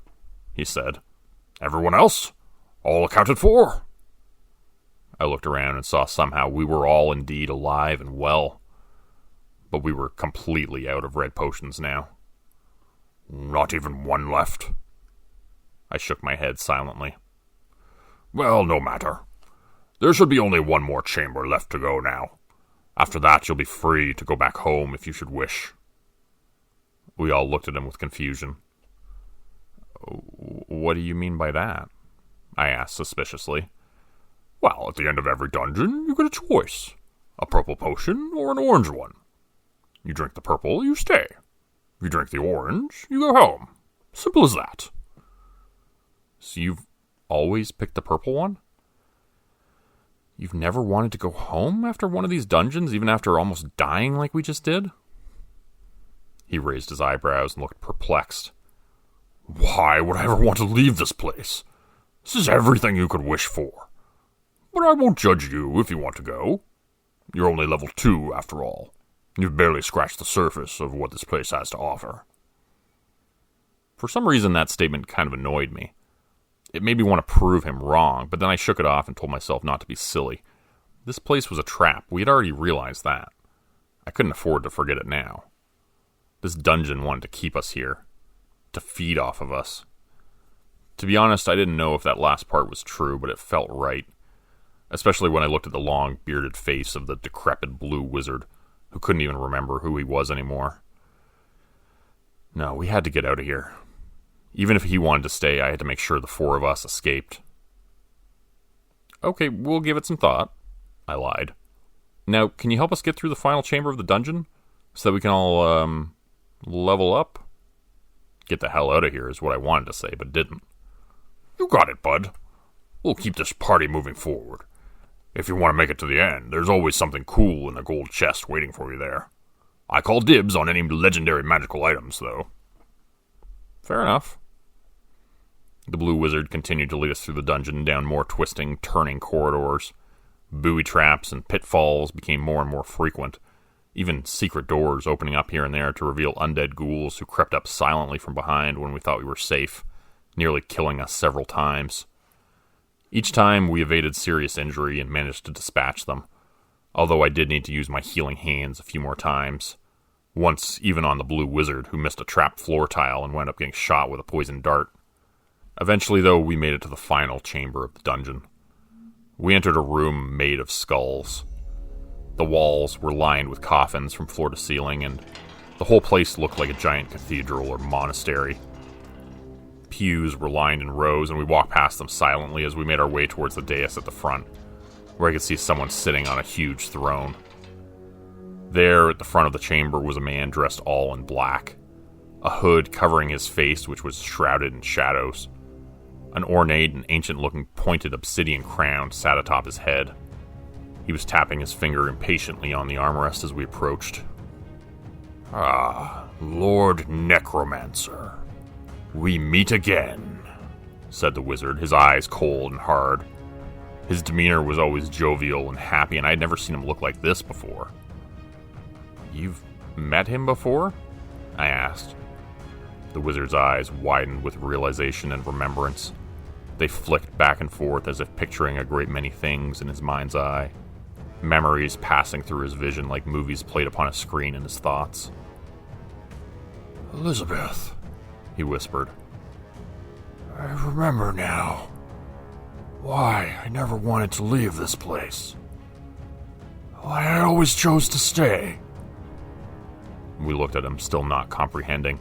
he said. "Everyone else? All accounted for?" I looked around and saw somehow we were all indeed alive and well, but we were completely out of red potions now. "Not even one left?" I shook my head silently. "Well, no matter. There should be only one more chamber left to go now. After that, you'll be free to go back home if you should wish." We all looked at him with confusion. "What do you mean by that?" I asked suspiciously. "Well, at the end of every dungeon, you get a choice. A purple potion or an orange one. You drink the purple, you stay. You drink the orange, you go home. Simple as that." "So you've always picked the purple one? You've never wanted to go home after one of these dungeons, even after almost dying like we just did?" He raised his eyebrows and looked perplexed. "Why would I ever want to leave this place? This is everything you could wish for. But I won't judge you if you want to go. You're only level 2, after all. You've barely scratched the surface of what this place has to offer." For some reason, that statement kind of annoyed me. It made me want to prove him wrong, but then I shook it off and told myself not to be silly. This place was a trap. We had already realized that. I couldn't afford to forget it now. This dungeon wanted to keep us here, to feed off of us. To be honest, I didn't know if that last part was true, but it felt right, especially when I looked at the long, bearded face of the decrepit blue wizard, who couldn't even remember who he was anymore. No, we had to get out of here. Even if he wanted to stay, I had to make sure the 4 of us escaped. "Okay, we'll give it some thought," I lied. "Now, can you help us get through the final chamber of the dungeon, so that we can all, level up?" Get the hell out of here is what I wanted to say, but didn't. "You got it, bud. We'll keep this party moving forward. If you want to make it to the end, there's always something cool in the gold chest waiting for you there. I call dibs on any legendary magical items, though." "Fair enough." The blue wizard continued to lead us through the dungeon down more twisting, turning corridors. Booby traps and pitfalls became more and more frequent, even secret doors opening up here and there to reveal undead ghouls who crept up silently from behind when we thought we were safe, nearly killing us several times. Each time we evaded serious injury and managed to dispatch them, although I did need to use my healing hands a few more times. Once even on the blue wizard, who missed a trapped floor tile and wound up getting shot with a poisoned dart. Eventually, though, we made it to the final chamber of the dungeon. We entered a room made of skulls. The walls were lined with coffins from floor to ceiling, and the whole place looked like a giant cathedral or monastery. pews were lined in rows, and we walked past them silently as we made our way towards the dais at the front, where I could see someone sitting on a huge throne. There, at the front of the chamber, was a man dressed all in black, a hood covering his face, which was shrouded in shadows. An ornate and ancient-looking pointed obsidian crown sat atop his head. He was tapping his finger impatiently on the armrest as we approached. "Ah, Lord Necromancer, we meet again," said the wizard, his eyes cold and hard. His demeanor was always jovial and happy, and I had never seen him look like this before. "You've met him before?" I asked. The wizard's eyes widened with realization and remembrance. They flicked back and forth as if picturing a great many things in his mind's eye, memories passing through his vision like movies played upon a screen in his thoughts. "Elizabeth," he whispered. "I remember now. Why I never wanted to leave this place. Why I always chose to stay." We looked at him, still not comprehending.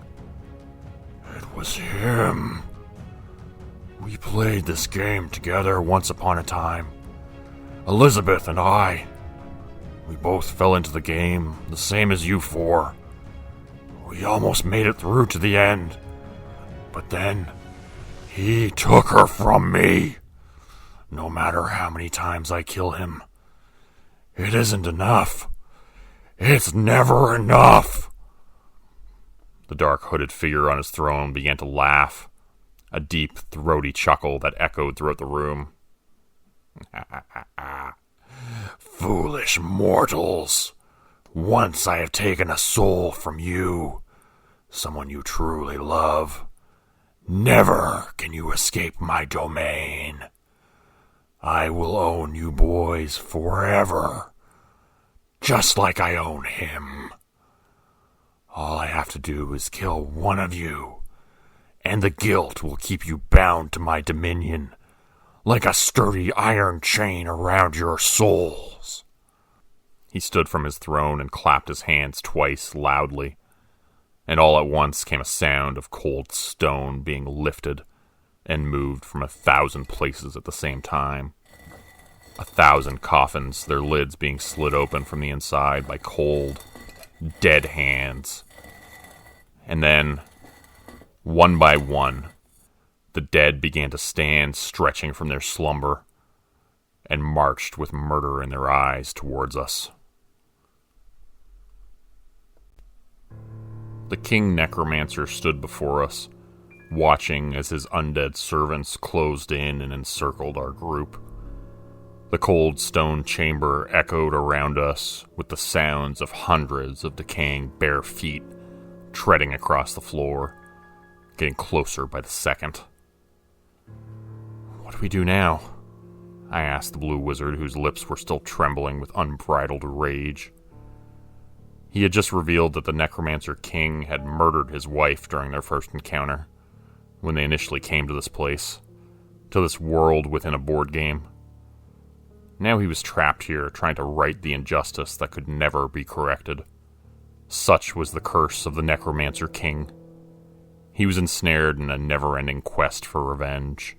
"It was him. We played this game together once upon a time. Elizabeth and I. We both fell into the game, the same as you four. We almost made it through to the end. But then, he took her from me. No matter how many times I kill him, it isn't enough. It's never enough." The dark hooded figure on his throne began to laugh, a deep, throaty chuckle that echoed throughout the room. "Foolish mortals! Once I have taken a soul from you, someone you truly love. Never can you escape my domain. I will own you boys forever, just like I own him. All I have to do is kill one of you, and the guilt will keep you bound to my dominion, like a sturdy iron chain around your souls." He stood from his throne and clapped his hands twice loudly, and all at once came a sound of cold stone being lifted and moved from 1,000 places at the same time. 1,000 coffins, their lids being slid open from the inside by cold, dead hands. And then, one by one, the dead began to stand stretching from their slumber and marched with murder in their eyes towards us. The king necromancer stood before us, watching as his undead servants closed in and encircled our group. The cold stone chamber echoed around us with the sounds of hundreds of decaying bare feet treading across the floor, getting closer by the second. "What do we do now?" I asked the blue wizard, whose lips were still trembling with unbridled rage. He had just revealed that the necromancer king had murdered his wife during their first encounter, when they initially came to this place, to this world within a board game. Now he was trapped here, trying to right the injustice that could never be corrected. Such was the curse of the necromancer king. He was ensnared in a never-ending quest for revenge.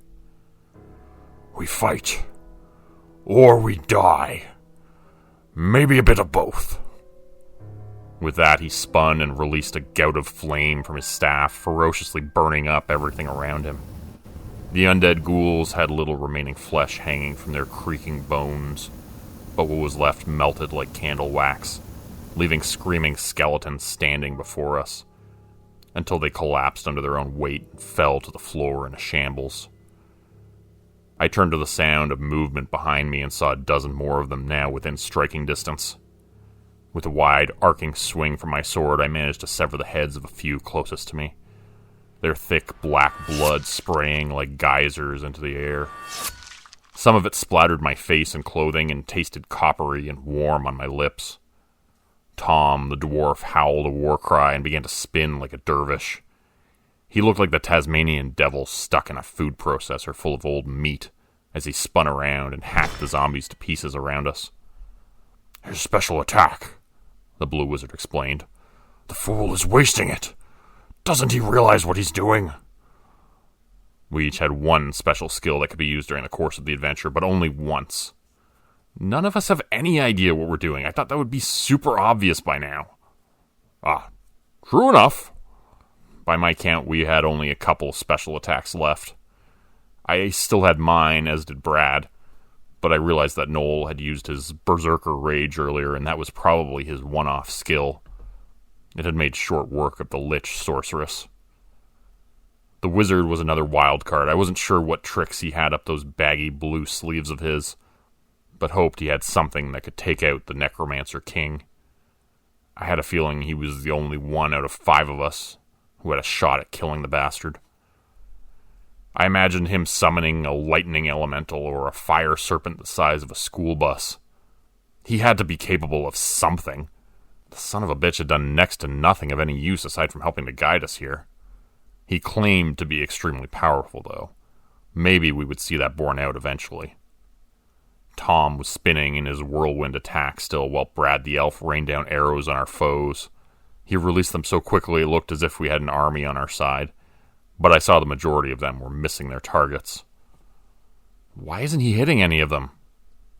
"We fight, or we die. Maybe a bit of both." With that, he spun and released a gout of flame from his staff, ferociously burning up everything around him. The undead ghouls had little remaining flesh hanging from their creaking bones, but what was left melted like candle wax, leaving screaming skeletons standing before us, until they collapsed under their own weight and fell to the floor in a shambles. I turned to the sound of movement behind me and saw a dozen more of them now within striking distance. With a wide, arcing swing from my sword, I managed to sever the heads of a few closest to me, their thick black blood spraying like geysers into the air. Some of it splattered my face and clothing and tasted coppery and warm on my lips. Tom, the dwarf, howled a war cry and began to spin like a dervish. He looked like the Tasmanian devil stuck in a food processor full of old meat as he spun around and hacked the zombies to pieces around us. "His special attack," the blue wizard explained. "The fool is wasting it. Doesn't he realize what he's doing?" We each had one special skill that could be used during the course of the adventure, but only once. None of us have any idea what we're doing. I thought that would be super obvious by now. Ah, true enough. By my count, we had only a couple special attacks left. I still had mine, as did Brad, but I realized that Noel had used his Berserker Rage earlier, and that was probably his one-off skill. It had made short work of the Lich Sorceress. The Wizard was another wild card. I wasn't sure what tricks he had up those baggy blue sleeves of his, but hoped he had something that could take out the Necromancer King. I had a feeling he was the only one out of 5 of us who had a shot at killing the bastard. I imagined him summoning a lightning elemental or a fire serpent the size of a school bus. He had to be capable of something. The son of a bitch had done next to nothing of any use aside from helping to guide us here. He claimed to be extremely powerful, though. Maybe we would see that borne out eventually. Tom was spinning in his whirlwind attack still while Brad the elf rained down arrows on our foes. He released them so quickly it looked as if we had an army on our side, but I saw the majority of them were missing their targets. Why isn't he hitting any of them?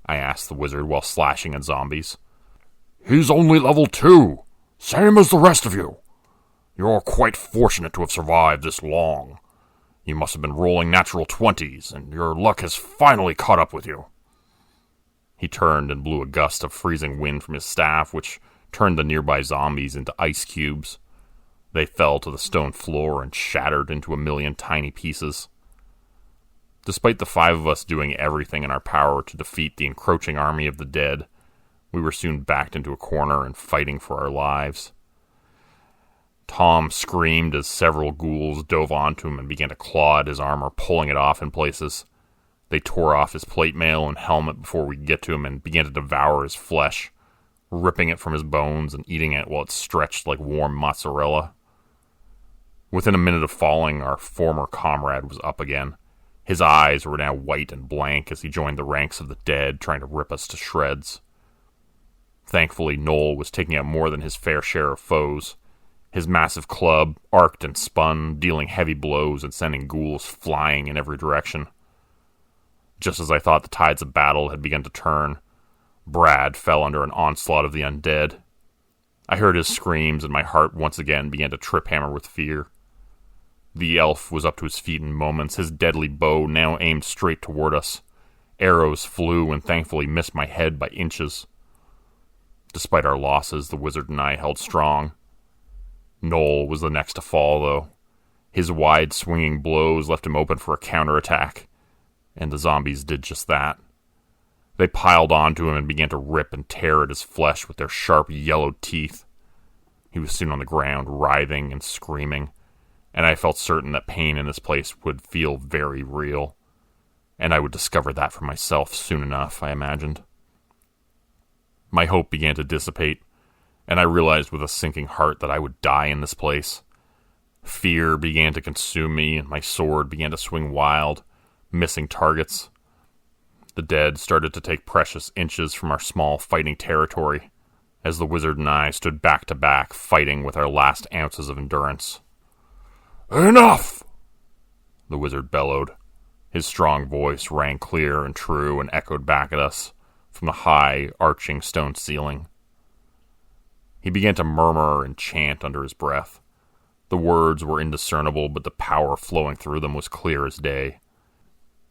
I asked the wizard while slashing at zombies. He's only level 2, same as the rest of you. You're quite fortunate to have survived this long. You must have been rolling natural 20s, and your luck has finally caught up with you. He turned and blew a gust of freezing wind from his staff, which turned the nearby zombies into ice cubes. They fell to the stone floor and shattered into a million tiny pieces. Despite the 5 of us doing everything in our power to defeat the encroaching army of the dead, we were soon backed into a corner and fighting for our lives. Tom screamed as several ghouls dove onto him and began to claw at his armor, pulling it off in places. They tore off his plate mail and helmet before we could get to him and began to devour his flesh, ripping it from his bones and eating it while it stretched like warm mozzarella. Within a minute of falling, our former comrade was up again. His eyes were now white and blank as he joined the ranks of the dead, trying to rip us to shreds. Thankfully, Noel was taking out more than his fair share of foes. His massive club arced and spun, dealing heavy blows and sending ghouls flying in every direction. Just as I thought the tides of battle had begun to turn, Brad fell under an onslaught of the undead. I heard his screams, and my heart once again began to trip hammer with fear. The elf was up to his feet in moments, his deadly bow now aimed straight toward us. Arrows flew and thankfully missed my head by inches. Despite our losses, the wizard and I held strong. Noel was the next to fall, though. His wide swinging blows left him open for a counterattack, and the zombies did just that. They piled onto him and began to rip and tear at his flesh with their sharp yellow teeth. He was soon on the ground, writhing and screaming, and I felt certain that pain in this place would feel very real, and I would discover that for myself soon enough, I imagined. My hope began to dissipate, and I realized with a sinking heart that I would die in this place. Fear began to consume me, and my sword began to swing wild, missing targets. The dead started to take precious inches from our small fighting territory, as the wizard and I stood back to back, fighting with our last ounces of endurance. Enough! The wizard bellowed. His strong voice rang clear and true and echoed back at us from the high, arching stone ceiling. He began to murmur and chant under his breath. The words were indiscernible, but the power flowing through them was clear as day.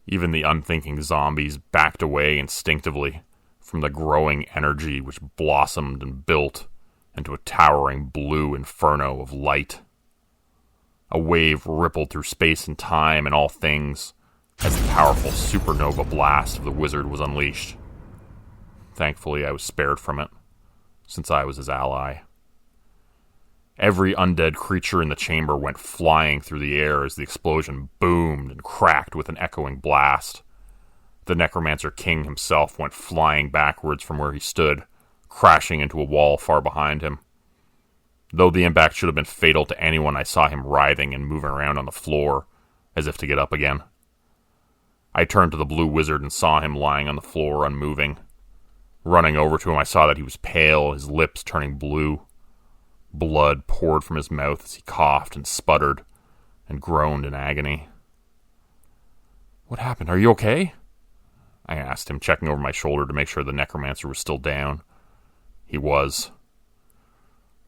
Even the unthinking zombies backed away instinctively from the growing energy which blossomed and built into a towering blue inferno of light. A wave rippled through space and time and all things as the powerful supernova blast of the wizard was unleashed. Thankfully, I was spared from it, since I was his ally. Every undead creature in the chamber went flying through the air as the explosion boomed and cracked with an echoing blast. The Necromancer King himself went flying backwards from where he stood, crashing into a wall far behind him. Though the impact should have been fatal to anyone, I saw him writhing and moving around on the floor, as if to get up again. I turned to the blue wizard and saw him lying on the floor, unmoving. Running over to him, I saw that he was pale, his lips turning blue. Blood poured from his mouth as he coughed and sputtered and groaned in agony. What happened? Are you okay? I asked him, checking over my shoulder to make sure the necromancer was still down. He was.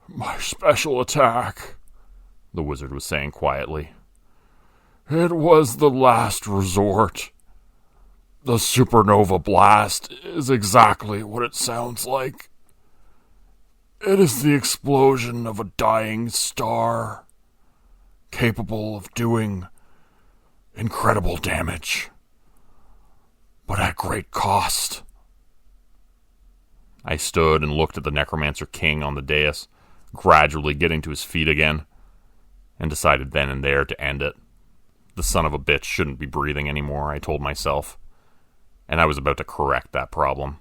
My special attack, the wizard was saying quietly. It was the last resort. The supernova blast is exactly what it sounds like. It is the explosion of a dying star, capable of doing incredible damage, but at great cost. I stood and looked at the necromancer king on the dais, gradually getting to his feet again, and decided then and there to end it. The son of a bitch shouldn't be breathing anymore, I told myself, and I was about to correct that problem.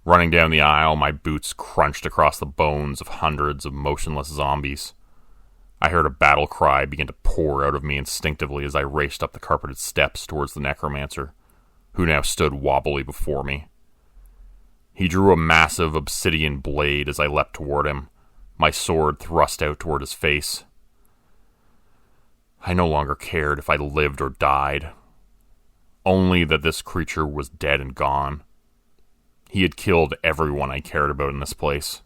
Running down the aisle, my boots crunched across the bones of hundreds of motionless zombies. I heard a battle cry begin to pour out of me instinctively as I raced up the carpeted steps towards the necromancer, who now stood wobbly before me. He drew a massive obsidian blade as I leapt toward him, my sword thrust out toward his face. I no longer cared if I lived or died, only that this creature was dead and gone. He had killed everyone I cared about in this place.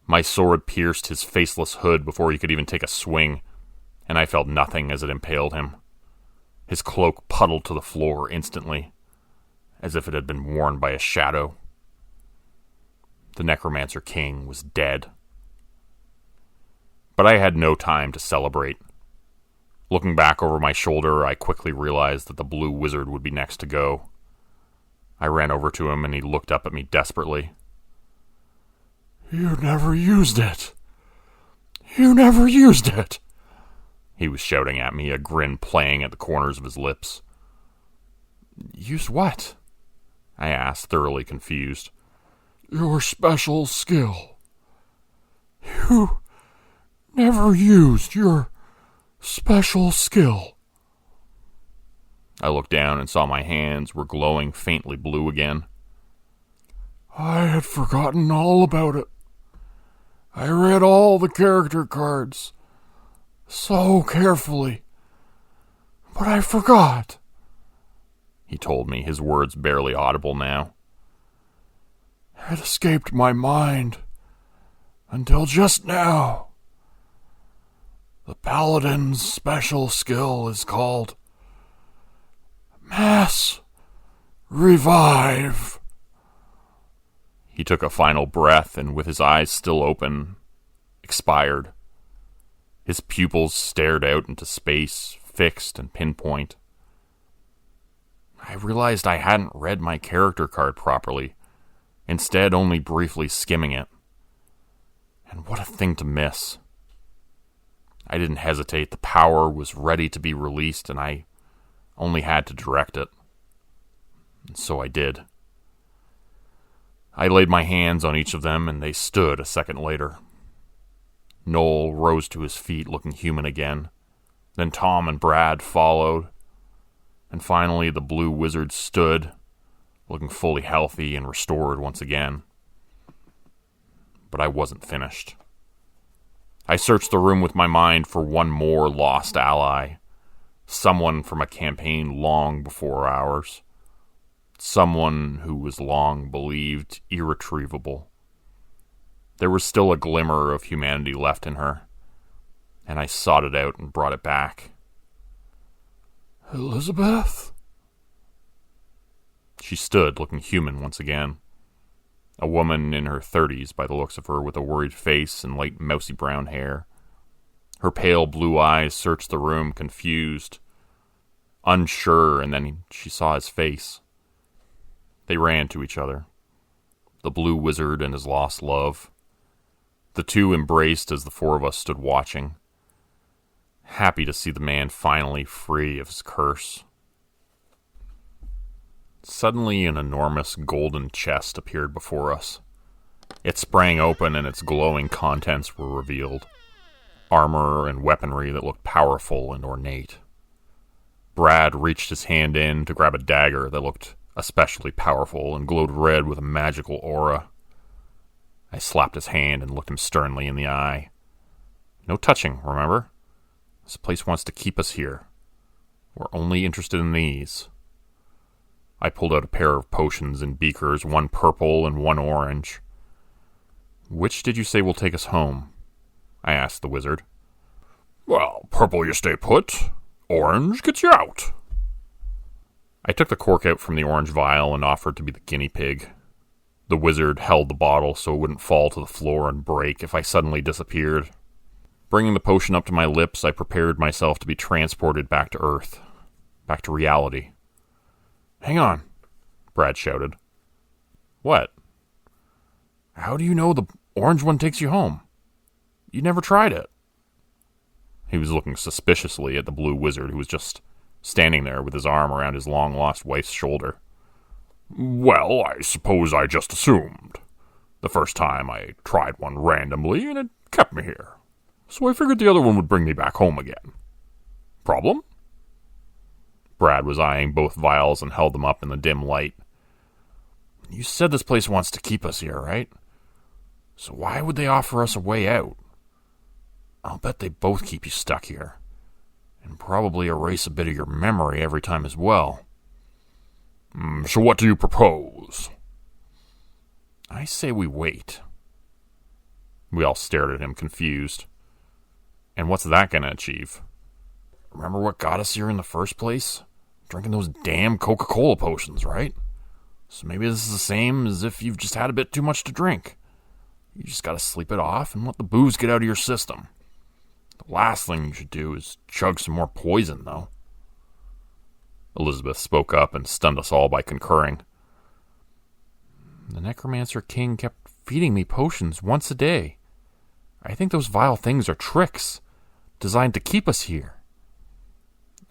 My sword pierced his faceless hood before he could even take a swing, and I felt nothing as it impaled him. His cloak puddled to the floor instantly, as if it had been worn by a shadow. The necromancer king was dead. But I had no time to celebrate. Looking back over my shoulder, I quickly realized that the blue wizard would be next to go. I ran over to him, and he looked up at me desperately. You never used it. You never used it. He was shouting at me, a grin playing at the corners of his lips. Used what? I asked, thoroughly confused. Your special skill. You never used your special skill. I looked down and saw my hands were glowing faintly blue again. I had forgotten all about it. I read all the character cards so carefully, but I forgot, he told me, his words barely audible now. It escaped my mind until just now. The paladin's special skill is called Mass Revive. He took a final breath and, with his eyes still open, expired. His pupils stared out into space, fixed and pinpoint. I realized I hadn't read my character card properly, instead only briefly skimming it. And what a thing to miss. I didn't hesitate. The power was ready to be released, and I only had to direct it. And so I did. I laid my hands on each of them, and they stood a second later. Noel rose to his feet, looking human again. Then Tom and Brad followed. And finally, the blue wizard stood, looking fully healthy and restored once again. But I wasn't finished. I searched the room with my mind for one more lost ally. Someone from a campaign long before ours. Someone who was long believed irretrievable. There was still a glimmer of humanity left in her, and I sought it out and brought it back. Elizabeth? She stood, looking human once again. A woman in her 30s, by the looks of her, with a worried face and light mousy brown hair. Her pale blue eyes searched the room, confused, unsure, and then she saw his face. They ran to each other. The blue wizard and his lost love. The two embraced as the four of us stood watching, happy to see the man finally free of his curse. Suddenly, an enormous golden chest appeared before us. It sprang open and its glowing contents were revealed. Armor and weaponry that looked powerful and ornate. Brad reached his hand in to grab a dagger that looked especially powerful and glowed red with a magical aura. I slapped his hand and looked him sternly in the eye. No touching, remember? This place wants to keep us here. We're only interested in these. I pulled out a pair of potions in beakers, one purple and one orange. Which did you say will take us home? I asked the wizard. Well, purple you stay put, orange gets you out. I took the cork out from the orange vial and offered to be the guinea pig. The wizard held the bottle so it wouldn't fall to the floor and break if I suddenly disappeared. Bringing the potion up to my lips, I prepared myself to be transported back to Earth, back to reality. Hang on, Brad shouted. What? How do you know the orange one takes you home? You never tried it. He was looking suspiciously at the blue wizard who was just standing there with his arm around his long-lost wife's shoulder. Well, I suppose I just assumed. The first time I tried one randomly, and it kept me here. So I figured the other one would bring me back home again. Problem? Brad was eyeing both vials and held them up in the dim light. You said this place wants to keep us here, right? So why would they offer us a way out? I'll bet they both keep you stuck here. And probably erase a bit of your memory every time as well. So what do you propose? I say we wait. We all stared at him, confused. And what's that going to achieve? Remember what got us here in the first place? Drinking those damn Coca-Cola potions, right? So maybe this is the same as if you've just had a bit too much to drink. You just gotta sleep it off and let the booze get out of your system. The last thing you should do is chug some more poison, though. Elizabeth spoke up and stunned us all by concurring. The Necromancer King kept feeding me potions once a day. I think those vile things are tricks, designed to keep us here.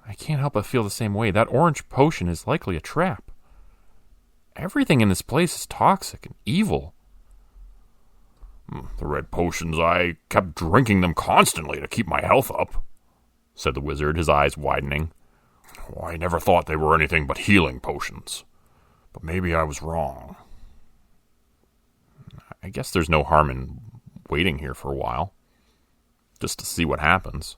I can't help but feel the same way. That orange potion is likely a trap. Everything in this place is toxic and evil. The red potions, I kept drinking them constantly to keep my health up, said the wizard, his eyes widening. I never thought they were anything but healing potions. But maybe I was wrong. I guess there's no harm in waiting here for a while, just to see what happens.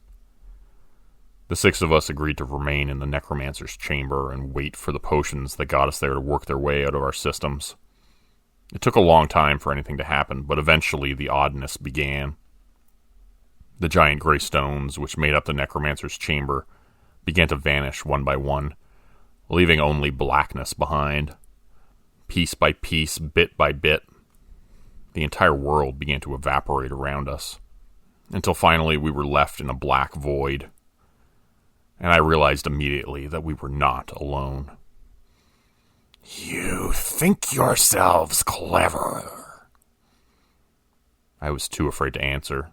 The six of us agreed to remain in the necromancer's chamber and wait for the potions that got us there to work their way out of our systems. It took a long time for anything to happen, but eventually the oddness began. The giant gray stones, which made up the necromancer's chamber, began to vanish one by one, leaving only blackness behind. Piece by piece, bit by bit, the entire world began to evaporate around us, until finally we were left in a black void. And I realized immediately that we were not alone. You think yourselves clever. I was too afraid to answer,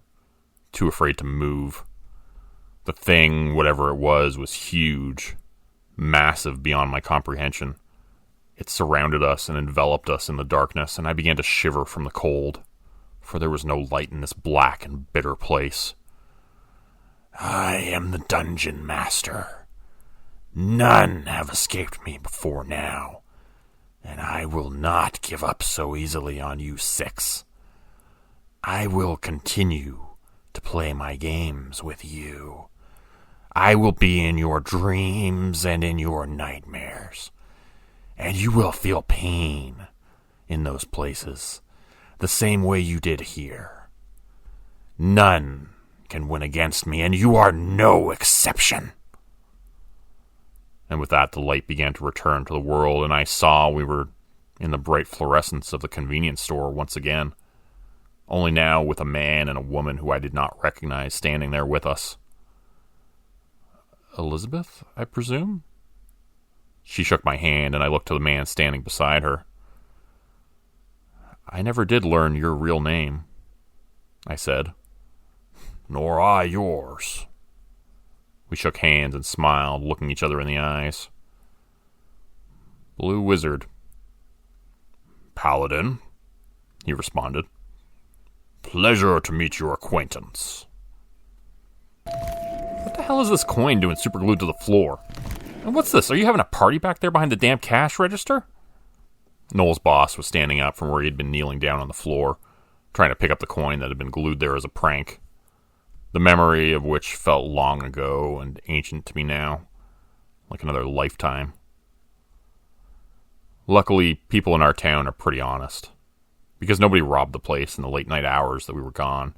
too afraid to move. The thing, whatever it was huge, massive beyond my comprehension. It surrounded us and enveloped us in the darkness, and I began to shiver from the cold, for there was no light in this black and bitter place. I am the dungeon master. None have escaped me before now, and I will not give up so easily on you six. I will continue to play my games with you. I will be in your dreams and in your nightmares, and you will feel pain in those places, the same way you did here. None can win against me, and you are no exception. And with that, the light began to return to the world, and I saw we were in the bright fluorescence of the convenience store once again, only now with a man and a woman who I did not recognize standing there with us. Elizabeth, I presume? She shook my hand, and I looked to the man standing beside her. I never did learn your real name, I said. Nor I yours. We shook hands and smiled, looking each other in the eyes. Blue Wizard. Paladin, he responded. Pleasure to meet your acquaintance. What the hell is this coin doing superglued to the floor? And what's this? Are you having a party back there behind the damn cash register? Noel's boss was standing up from where he had been kneeling down on the floor, trying to pick up the coin that had been glued there as a prank, the memory of which felt long ago and ancient to me now. like another lifetime. Luckily, people in our town are pretty honest, because nobody robbed the place in the late night hours that we were gone,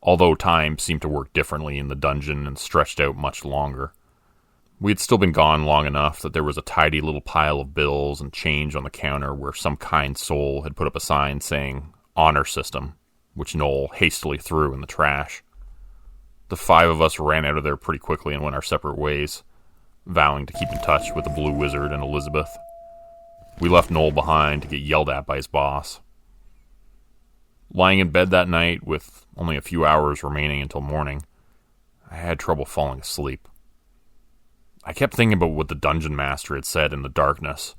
although time seemed to work differently in the dungeon and stretched out much longer. We had still been gone long enough that there was a tidy little pile of bills and change on the counter where some kind soul had put up a sign saying, "Honor System," which Noel hastily threw in the trash. The 5 of us ran out of there pretty quickly and went our separate ways, vowing to keep in touch with the Blue Wizard and Elizabeth. We left Noel behind to get yelled at by his boss. Lying in bed that night, with only a few hours remaining until morning, I had trouble falling asleep. I kept thinking about what the dungeon master had said in the darkness,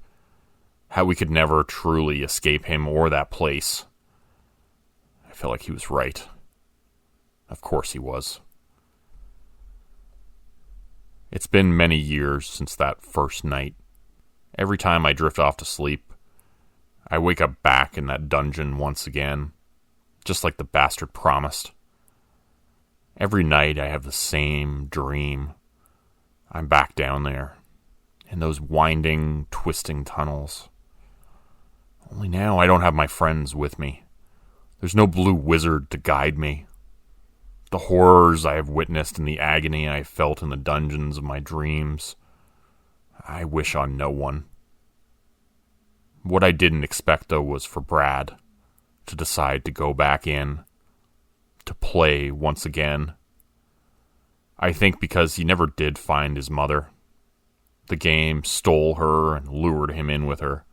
how we could never truly escape him or that place. I felt like he was right. Of course he was. It's been many years since that first night. Every time I drift off to sleep, I wake up back in that dungeon once again, just like the bastard promised. Every night I have the same dream. I'm back down there, in those winding, twisting tunnels. Only now I don't have my friends with me. There's no blue wizard to guide me. The horrors I have witnessed and the agony I have felt in the dungeons of my dreams, I wish on no one. What I didn't expect, though, was for Brad to decide to go back in, to play once again. I think because he never did find his mother. The game stole her and lured him in with her,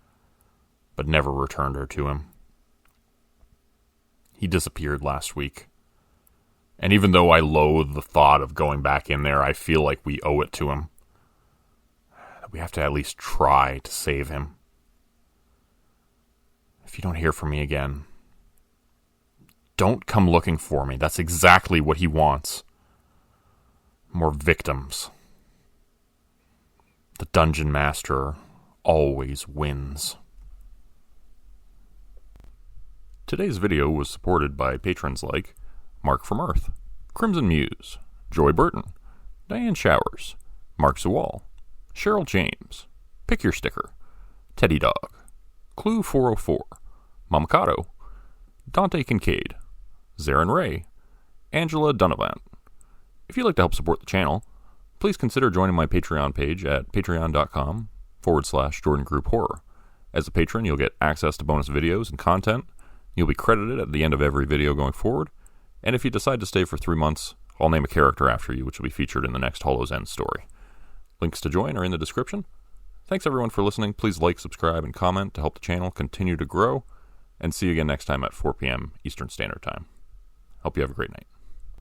but never returned her to him. He disappeared last week. And even though I loathe the thought of going back in there, I feel like we owe it to him. We have to at least try to save him. If you don't hear from me again, don't come looking for me. That's exactly what he wants. More victims. The dungeon master always wins. Today's video was supported by patrons like Mark from Earth, Crimson Muse, Joy Burton, Diane Showers, Mark Sewall, Cheryl James, Pick Your Sticker, Teddy Dog, Clue 404, Mamakato, Dante Kincaid, Zarin Ray, Angela Donovan. If you'd like to help support the channel, please consider joining my Patreon page at patreon.com/Jordan Grupe Horror. As a patron, you'll get access to bonus videos and content. You'll be credited at the end of every video going forward. And if you decide to stay for 3 months, I'll name a character after you, which will be featured in the next Hollow's End story. Links to join are in the description. Thanks everyone for listening. Please like, subscribe, and comment to help the channel continue to grow. And see you again next time at 4 p.m. Eastern Standard Time. Hope you have a great night.